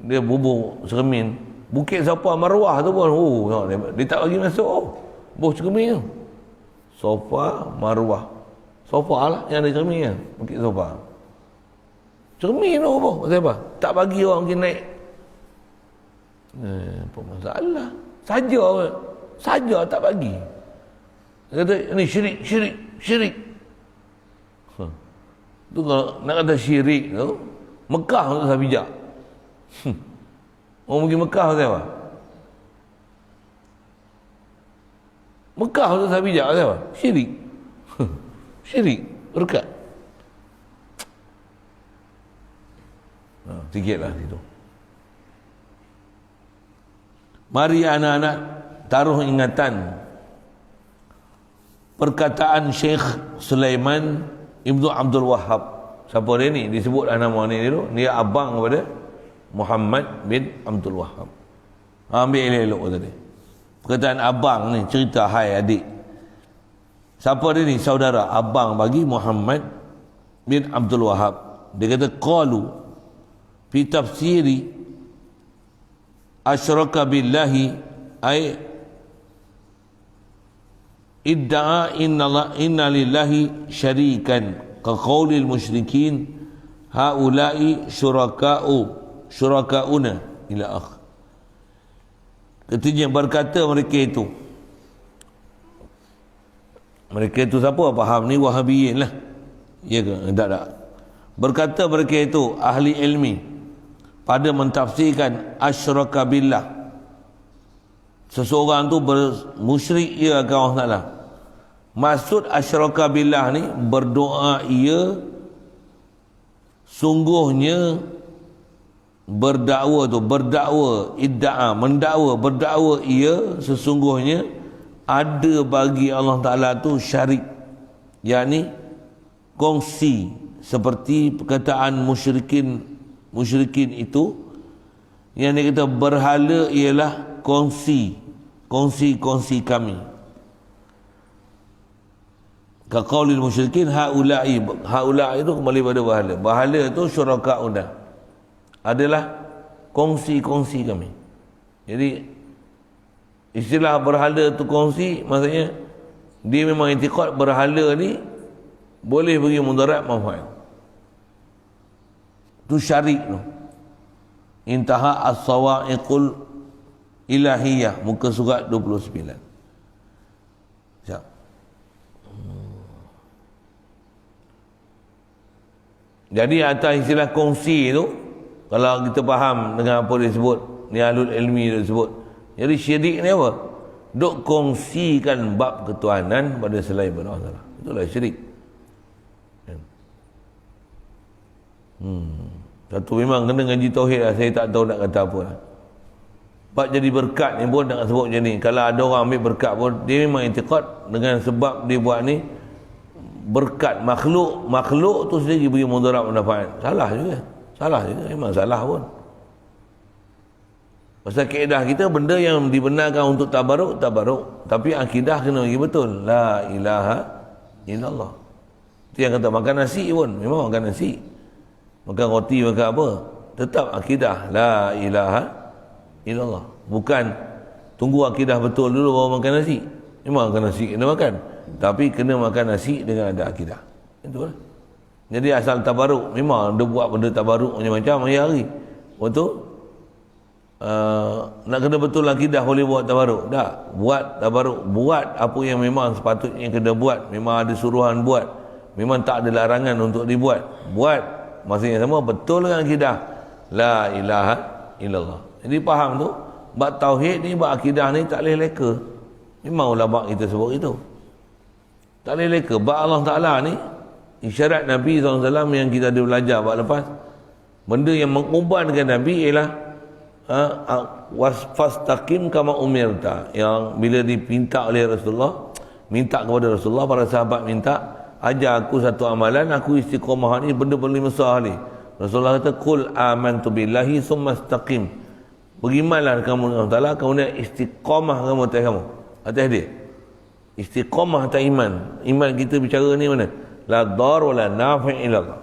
dia bubuh cermin. Bukit Safa Marwah tu pun dia tak bagi masuk. Bubuh cermin tu. Safa Marwah. Safa lah yang ada cermin kan. Bukit Safa. Cermin tu apa? Maksud apa? Tak bagi orang pergi naik. Apa masalah? Saja tak bagi. Dia kata ni syirik. Tu kalau nak kata syirik tu, Mekah tu saya bijak. Orang pergi Mekah tu apa? Mekah tu saya bijak apa? Syirik. Berkat. Sikitlah situ. Mari anak-anak taruh ingatan perkataan Syekh Sulaiman Ibnu Abdul Wahhab. Siapa dia ni? Disebutlah nama ni dulu. Dia abang kepada Muhammad bin Abdul Wahhab. Ambil elok-elok tadi. Perkataan abang ni cerita hai adik. Siapa dia ni? Saudara abang bagi Muhammad bin Abdul Wahhab. Dia kata qalu fi tafsiri asyraka billahi ay idda'a inna lillahi syarikan ka qaulil musyrikin haula'i syurakauna ila akh. Ketika berkata mereka itu siapa? Faham ni Wahabiyin lah. Ya ke? Tak. Berkata mereka itu ahli ilmi pada mentafsirkan asyraka billah, seseorang tu bermusyrik ia akan Allah Ta'ala. Maksud asyraka billah ni berdoa ia, sungguhnya berdakwa idda'a, berdakwa ia sesungguhnya ada bagi Allah Ta'ala tu syarik, yakni kongsi, seperti perkataan musyrikin itu yang dia kata berhala ialah kongsi kami. Ka qaulil musyrikin haula'i itu kembali pada bahala itu syurakauna, adalah kongsi kami. Jadi istilah berhala tu kongsi, maksudnya dia memang i'tiqad berhala ni boleh bagi mudarat manfaat. Tu syarik tu. Intaha as-sawa'iqul ilahiyah, muka surat 29. Sekejap. Jadi atas istilah kongsi tu, kalau kita faham dengan apa dia sebut, ni ahlul ilmi dia sebut. Jadi syirik ni apa? Duk kongsikan bab ketuhanan pada selain Allah Ta'ala. Itulah syirik. Satu memang kena ngaji tauhid lah. Saya tak tahu nak kata apa lah. Bab jadi berkat ni pun nak sebut macam ni. Kalau ada orang ambil berkat pun, dia memang i'tiqad dengan sebab dia buat ni berkat makhluk tu sendiri beri mudarat manfaat. Salah juga, memang salah pun. Pasal kaedah kita, benda yang dibenarkan untuk tabaruk, tapi akidah kena bagi betul, la ilaha illallah. Itu yang kata makan nasi pun, memang makan nasi, makan roti, makan apa, tetap akidah la ilaha illallah. Bukan tunggu akidah betul dulu baru makan nasi. Memang makan nasi kena makan, tapi kena makan nasi dengan ada akidah. Itulah. Jadi asal tabaruk, memang dia buat benda tabaruk macam-macam hari-hari. Betul? Nak kena betul akidah boleh buat tabaruk. Tak, buat tabaruk, buat apa yang memang sepatutnya kena buat. Memang ada suruhan buat, memang tak ada larangan untuk dibuat. Buat masa yang sama betul dengan akidah la ilaha illallah. Jadi faham tu, bab tauhid ni, bab akidah ni tak boleh leka. Memang ulama kita sebut itu, tak boleh leka. Bab Allah Ta'ala ni, isyarat Nabi SAW yang kita ada belajar bab lepas, benda yang mengubatkan Nabi ialah wasfastaqim kama umirta, yang bila dipinta oleh Rasulullah, minta kepada Rasulullah, para sahabat minta, ajar aku satu amalan, aku istiqamah ni, benda paling besar ni. Rasulullah kata, qul amantu billahi summa istaqim, berimanlah kamu dengan Allah Ta'ala, kemudian istiqamah kamu atas kamu, atas dia. Istiqamah atas iman. Iman kita bicara ni mana? La dar wa la nafi' illallah.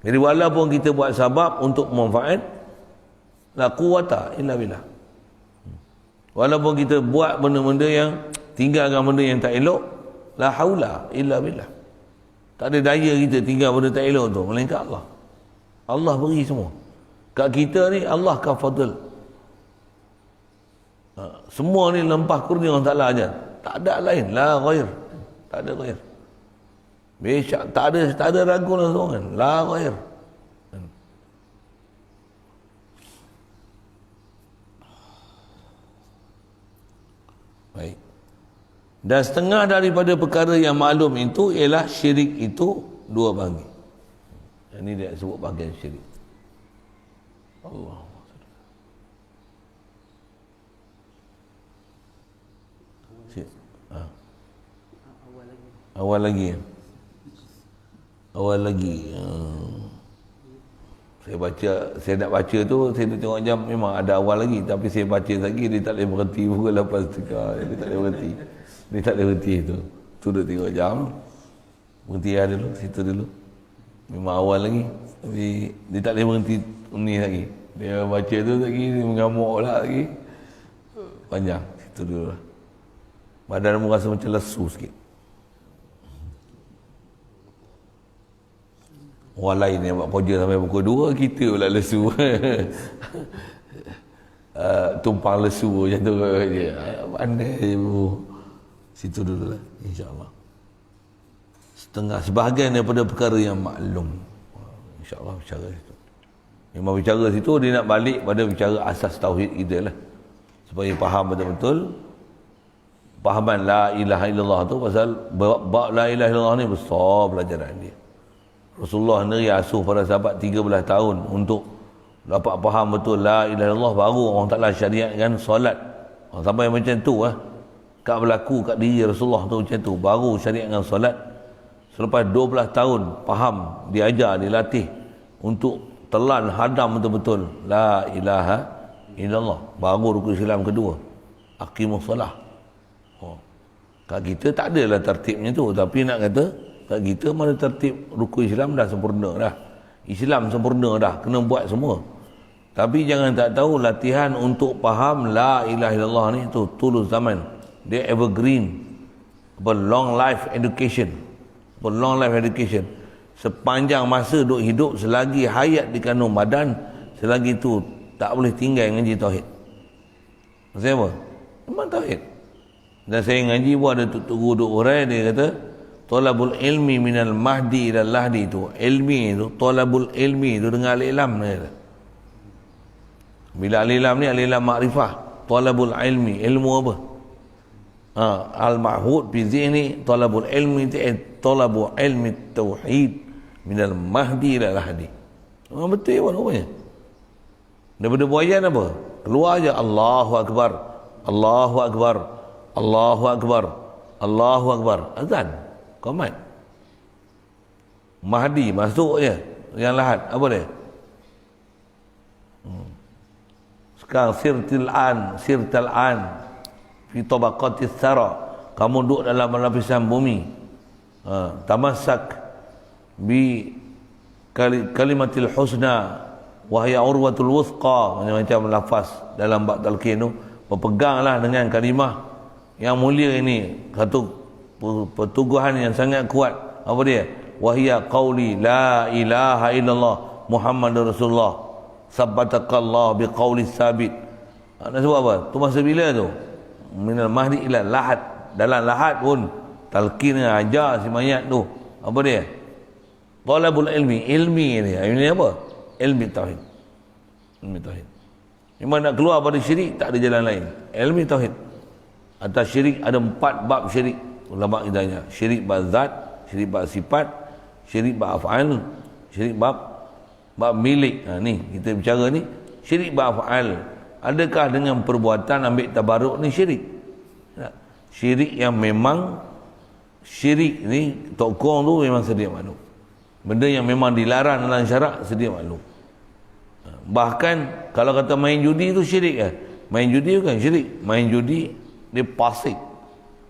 Jadi walaupun kita buat sabab untuk manfaat, la quwata illa billah. Walaupun kita buat benda-benda yang, tinggalkan benda yang tak elok, la haula illa billah. Tak ada daya kita tinggal benda tak elok tu, melainkan Allah. Allah beri semua. Kat kita ni Allah ka fadl. Semua ni lempah kurnia Allah Ta'ala aja. Tak ada lain, la ghair. Tak ada ghair. Besyak, tak ada ragu langsung kan. La ghair. Baik. Dan setengah daripada perkara yang maklum itu ialah syirik itu dua bagi. Ini dia sebut bahagian syirik. Allah. Awal lagi. Saya nak baca tu, saya tengok jam, memang ada awal lagi, tapi saya baca lagi, dia tak boleh berhenti pukul 8.30. Dia tak boleh berhenti tu. Tu dia tengok jam. Berhenti dulu, situ dulu. Memang awal lagi, tapi dia tak boleh berhenti ni lagi. Dia baca tu lagi, dia mengamuk lah lagi. Panjang, situ dulu lah. Badan mu rasa macam lesu sikit. Orang lain yang buat kerja sampai pukul 2, kita pula lesu. Tumpang lesu macam tu je. Pandai je bu. Situ dulu lah, insyaAllah. Sebahagian daripada perkara yang maklum, insyaAllah bicara situ. Memang bicara situ, dia nak balik pada bicara asas tauhid kita lah, supaya faham betul-betul fahaman la ilaha illallah tu. Pasal bab la ilaha illallah ni besar pelajaran dia. Rasulullah sendiri asuh para sahabat 13 tahun untuk dapat faham betul la ilaha illallah, baru Allah Ta'ala syariatkan solat. Sampai macam tu kat berlaku kat diri Rasulullah tu macam tu, baru syariatkan solat. Selepas 12 tahun faham, diajar, dilatih untuk telan hadam betul-betul la ilaha illallah, baru rukun Islam kedua, aqimus solah. Kat kita tak adalah tertibnya tu, tapi nak kata kat kita mana tertib rukun Islam dah sempurna dah. Islam sempurna dah, kena buat semua. Tapi jangan tak tahu latihan untuk faham la ilaha illallah ni tu tulus zaman. Dia evergreen. Long life education. Long life education. Sepanjang masa duk hidup, selagi hayat di kandung badan, selagi tu tak boleh tinggal ngaji tauhid. Maksudnya apa? Memang tauhid. Dan saya ngaji pun ada guru duk urai, dia kata talabul ilmi minal mahdi ilal lahdi tu. Ilmi tu, talabul ilmi tu dengan al-ilam ni. Bila al-ilam ni, al-ilam ma'rifah. Talabul ilmi, ilmu apa? Al-ma'hud fi zihni, talabul ilmi tu, talabul ilmi tauhid minal mahdi ilal lahdi. Betul pun rupanya. Daripada buayan apa? Keluar je Allahu Akbar, Allahu Akbar, Allahu Akbar, Allahu Akbar. Azan. Qomat. Mahdi masuk je. Yang Lahad apa dia? Sekarang sirtal an fi tabaqatis thara. Kamu duduk dalam lapisan bumi. Tamassak bi kalimatil husna wa hiya urwatul wuthqa, macam lafaz dalam bab talqin tu, berpeganglah dengan kalimah yang mulia ini, satu pertuguhan yang sangat kuat. Apa dia? Wa hiya qauli la ilaha illallah Muhammadur Rasulullah sabbatakallah biqauli sabit. Nak sebut apa? Tu masa bila tu? Minal mahdi ila lahad. Dalam lahad pun talqin ajar si mayat tu. Apa dia? Talabul ilmi. Ilmi ni. Ilmi apa? Ilmi tauhid. Ilmi tauhid. Memang nak keluar pada syirik, tak ada jalan lain. Ilmi tauhid. Atas syirik ada 4 bab syirik. Ulama kita tanya. Syirik bab zat, syirik bab sifat, syirik bab af'al, syirik bab milik. Ni kita bicara ni syirik bab af'al. Adakah dengan perbuatan ambil tabaruk ni syirik? Tak. Syirik yang memang syirik ni tokong tu memang sedia maklum. Benda yang memang dilarang dalam syarak sedia maklum. Bahkan kalau kata main judi tu syirik kan? Main judi bukan syirik. Main judi dia fasik.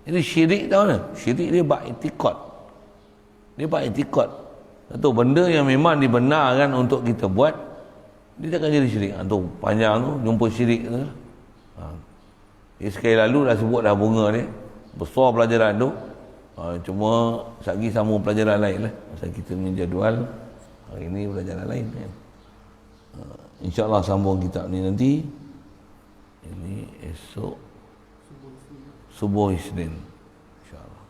Jadi syirik tahu mana? Syirik dia bab i'tiqad. Dia bab i'tiqad. Satu benda yang memang dibenarkan untuk kita buat, dia takkan jadi syirik. Tu panjang tu jumpa syirik tu. Sekali lalu dah sebut dah bunga ni. Besar pelajaran tu. Cuma lagi sambung pelajaran lain lah. Pasal kita punya jadual hari ni pelajaran lain kan. InsyaAllah sambung kitab ni nanti. Ini esok subuh Isnin. InsyaAllah.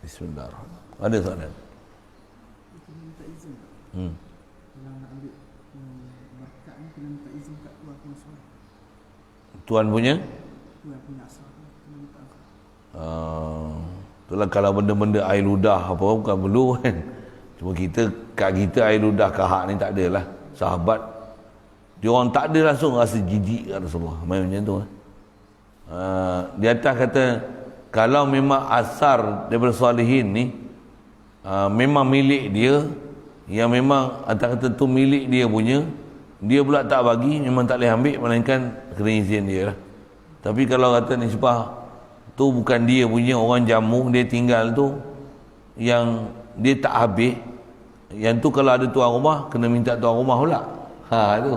Bismillahirrahmanirrahim. Ada soalan? Kita minta izin tak? Kalau nak ambil berkat ni kena minta izin kat tuan pengusaha. Tuan punya? Tuan punya asal kena minta asal. Itulah kalau benda-benda air ludah apa bukan perlu kan. Cuma kat kita air ludah kahak ni tak ada lah. Sahabat dia orang tak ada langsung rasa jijik kat Rasulullah. Main macam tu. Di atas kata kalau memang asar daripada salihin ni memang milik dia, yang memang atas kata tu milik dia punya, dia pula tak bagi, memang tak boleh ambil, melainkan kena izin dia lah. Tapi kalau kata nisbah tu bukan dia punya, orang jamu dia tinggal tu yang dia tak habis, yang tu kalau ada tuan rumah kena minta tuan rumah pula. Tu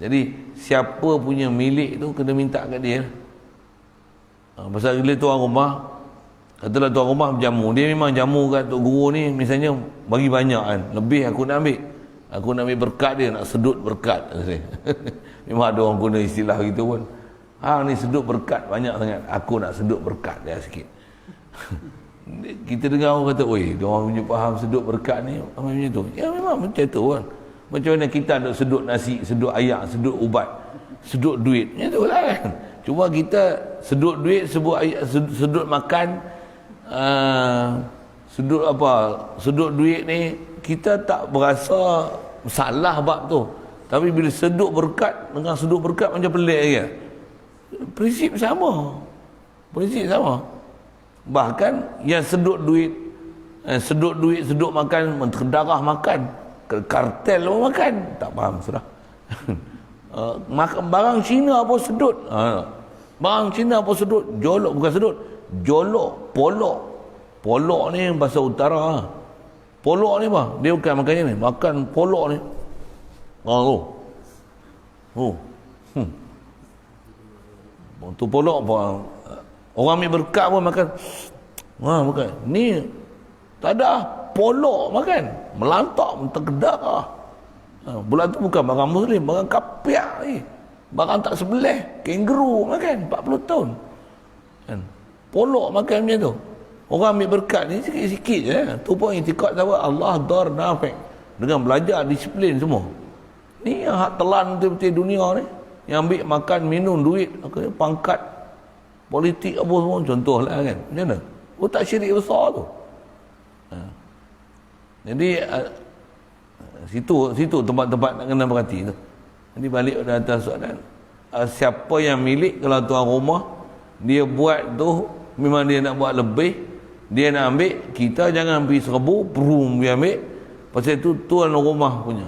jadi siapa punya milik tu kena minta kat dia. Pasal bila tuan rumah, katalah tuan rumah berjamu, dia memang jamu kat tok guru ni misalnya bagi banyak kan, lebih aku nak ambil berkat dia, nak sedut berkat. Memang ada orang guna istilah gitu pun. Ni sedut berkat banyak sangat, aku nak sedut berkat dia sikit. Kita dengar orang kata, oi, dia orang punya faham sedut berkat ni macam tu. Ya memang macam tu kan. Macam mana kita nak sedut nasi, sedut ayak, sedut ubat, sedut duit, macam tu lah kan. Cuma kita sedut duit, sedut makan, sedut duit ni kita tak berasa salah bab tu. Tapi bila sedut berkat dengan sedut berkat macam pelik je. Prinsip sama. Bahkan yang sedut duit, sedut makan, menterdarah makan, kartel pun makan, tak faham sudah. Makan barang Cina apa sedut. Barang Cina apa sedut, jolok bukan sedut, jolok, polok ni bahasa utara. Polok ni apa? Dia bukan makannya ni, makan polok ni. Tu polok apa? Orang ambil berkat pun makan. Bukan. Ni tak ada polok makan, melantak, terkedak. Bulan tu bukan barang Muslim, barang kapiak ni. Barang tak sebelah, kangaroo makan 40 tahun. Kan? Polok makan macam tu. Orang ambil berkat ni sikit-sikit je. Tu pun i'tiqad tahu Allah dar nafi'. Dengan belajar disiplin semua. Ni yang hak telan betul-betul dunia ni. Yang ambil makan, minum, duit, pangkat, politik apa semua, contohlah kan. Macam mana? Tak syirik besar tu. Jadi situ tempat-tempat nak kena berhati tu. Jadi balik pada atas soalan, siapa yang milik, kalau tuan rumah dia buat tu memang dia nak buat lebih, Dia nak ambil, kita jangan pergi serbu, perum pergi ambil. Pasal itu tuan rumah punya.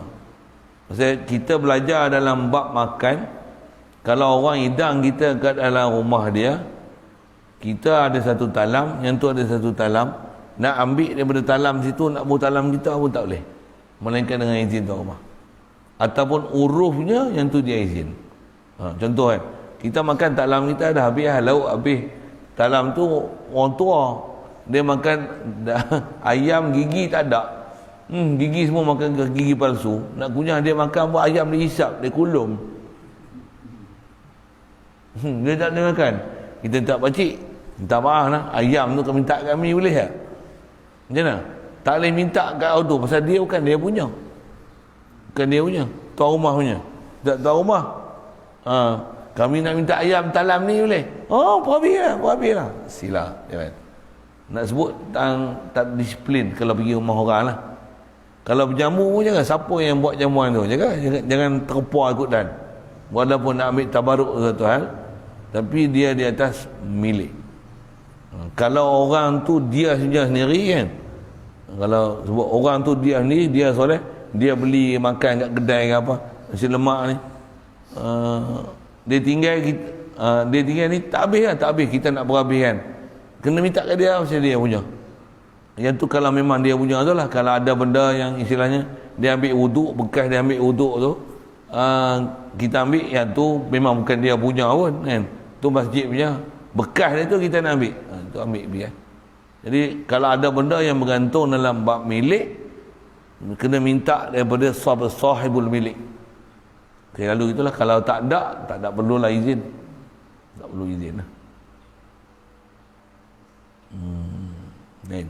Pasal kita belajar dalam bab makan, kalau orang hidang kita kat dalam rumah dia, kita ada satu talam, yang tu ada satu talam, nak ambil daripada talam situ, nak buat talam kita pun tak boleh, melainkan dengan izin tuan rumah. Ataupun urufnya yang tu dia izin. Contoh kan, kita makan talam kita dah habis lauk habis, talam tu orang tua dia makan ayam gigi tak ada, gigi semua makan gigi palsu, nak kunyah dia makan buat ayam dia hisap, dia kulum, dia tak boleh makan. Kita tak pakcik, minta maaf lah, ayam tu kau minta kami boleh tak? Macam mana? Tak boleh minta kat orang tu, pasal dia bukan dia punya, bukan dia punya, tuan rumah punya. Tak tuan rumah, kami nak minta ayam talam ni boleh? Oh, habis lah. Sila, jangan. Nak sebut tak disiplin kalau pergi rumah orang lah. Kalau berjamu pun jangan, siapa yang buat jamuan tu, jangan terpuas ikut dan. Walaupun nak ambil tabaruk satu hal, tapi dia di atas milik. Kalau orang tu dia sendiri kan, kalau sebut orang tu dia sendiri, dia soleh, dia beli makan kat kedai ke apa, nasi lemak ni, dia tinggal ni tak habis, kita nak berhabiskan, kena minta kat dia macam dia punya. Yang tu kalau memang dia punya tu lah. Kalau ada benda yang istilahnya dia ambil wuduk, bekas dia ambil wuduk tu, kita ambil, yang tu memang bukan dia punya pun kan, tu masjid punya, bekas dia tu kita nak ambil, tu ambil biar. Jadi kalau ada benda yang bergantung dalam bab milik, kena minta daripada sahibul milik. Okay, lalu itulah, kalau tak ada perlulah izin, tak perlu izin lah. Baik.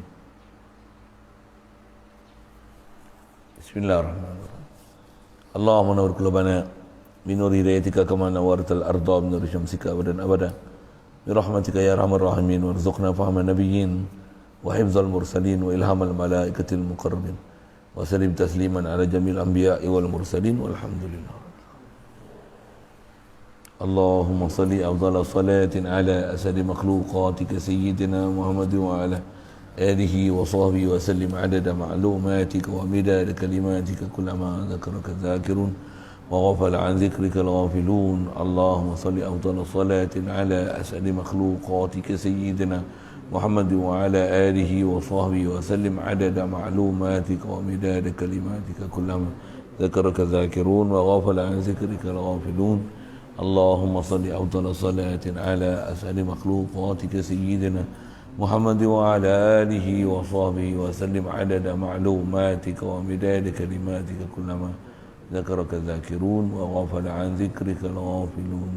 Bismillahirrahmanirrahim. Allahumma nawwir qulubana bi nuri hidayatika kama nawwartal arda bi nuri syamsika abadan abada. Bi rahmatika ya arhamar rahimin, warzuqna fahma nabiyyin wa hifdzal mursalin wa ilhamal malaikatil muqarrabin. Wa sallim tasliman ala jamil anbiya'i wal mursalin walhamdulillah. Allahumma salli afdhala salatin ala asadi makhluqatika sayyidina Muhammad wa ala alihi wa sahbihi wa sallim adada ma'lumatika wa midada kalimatika kullama dhakaraka dhakirun wa ghafala an dhikrika al-ghafilun. Allahumma salli afdhala salatin ala asadi makhluqatika sayyidina Muhammad wa ala alihi wa sahbihi wa sallim adada ma'lumatika wa midada kalimatika kullama dhakaraka dhakirun wa ghafala an dhikrika al-ghafilun. اللهم صل أفضل صلاة على أسعد مخلوقاتك سيدنا محمد وعلى آله وصحبه وسلم عدد معلوماتك ومداد كلماتك كلما ذكرك الذاكرون وغفل عن ذكرك الغافلون.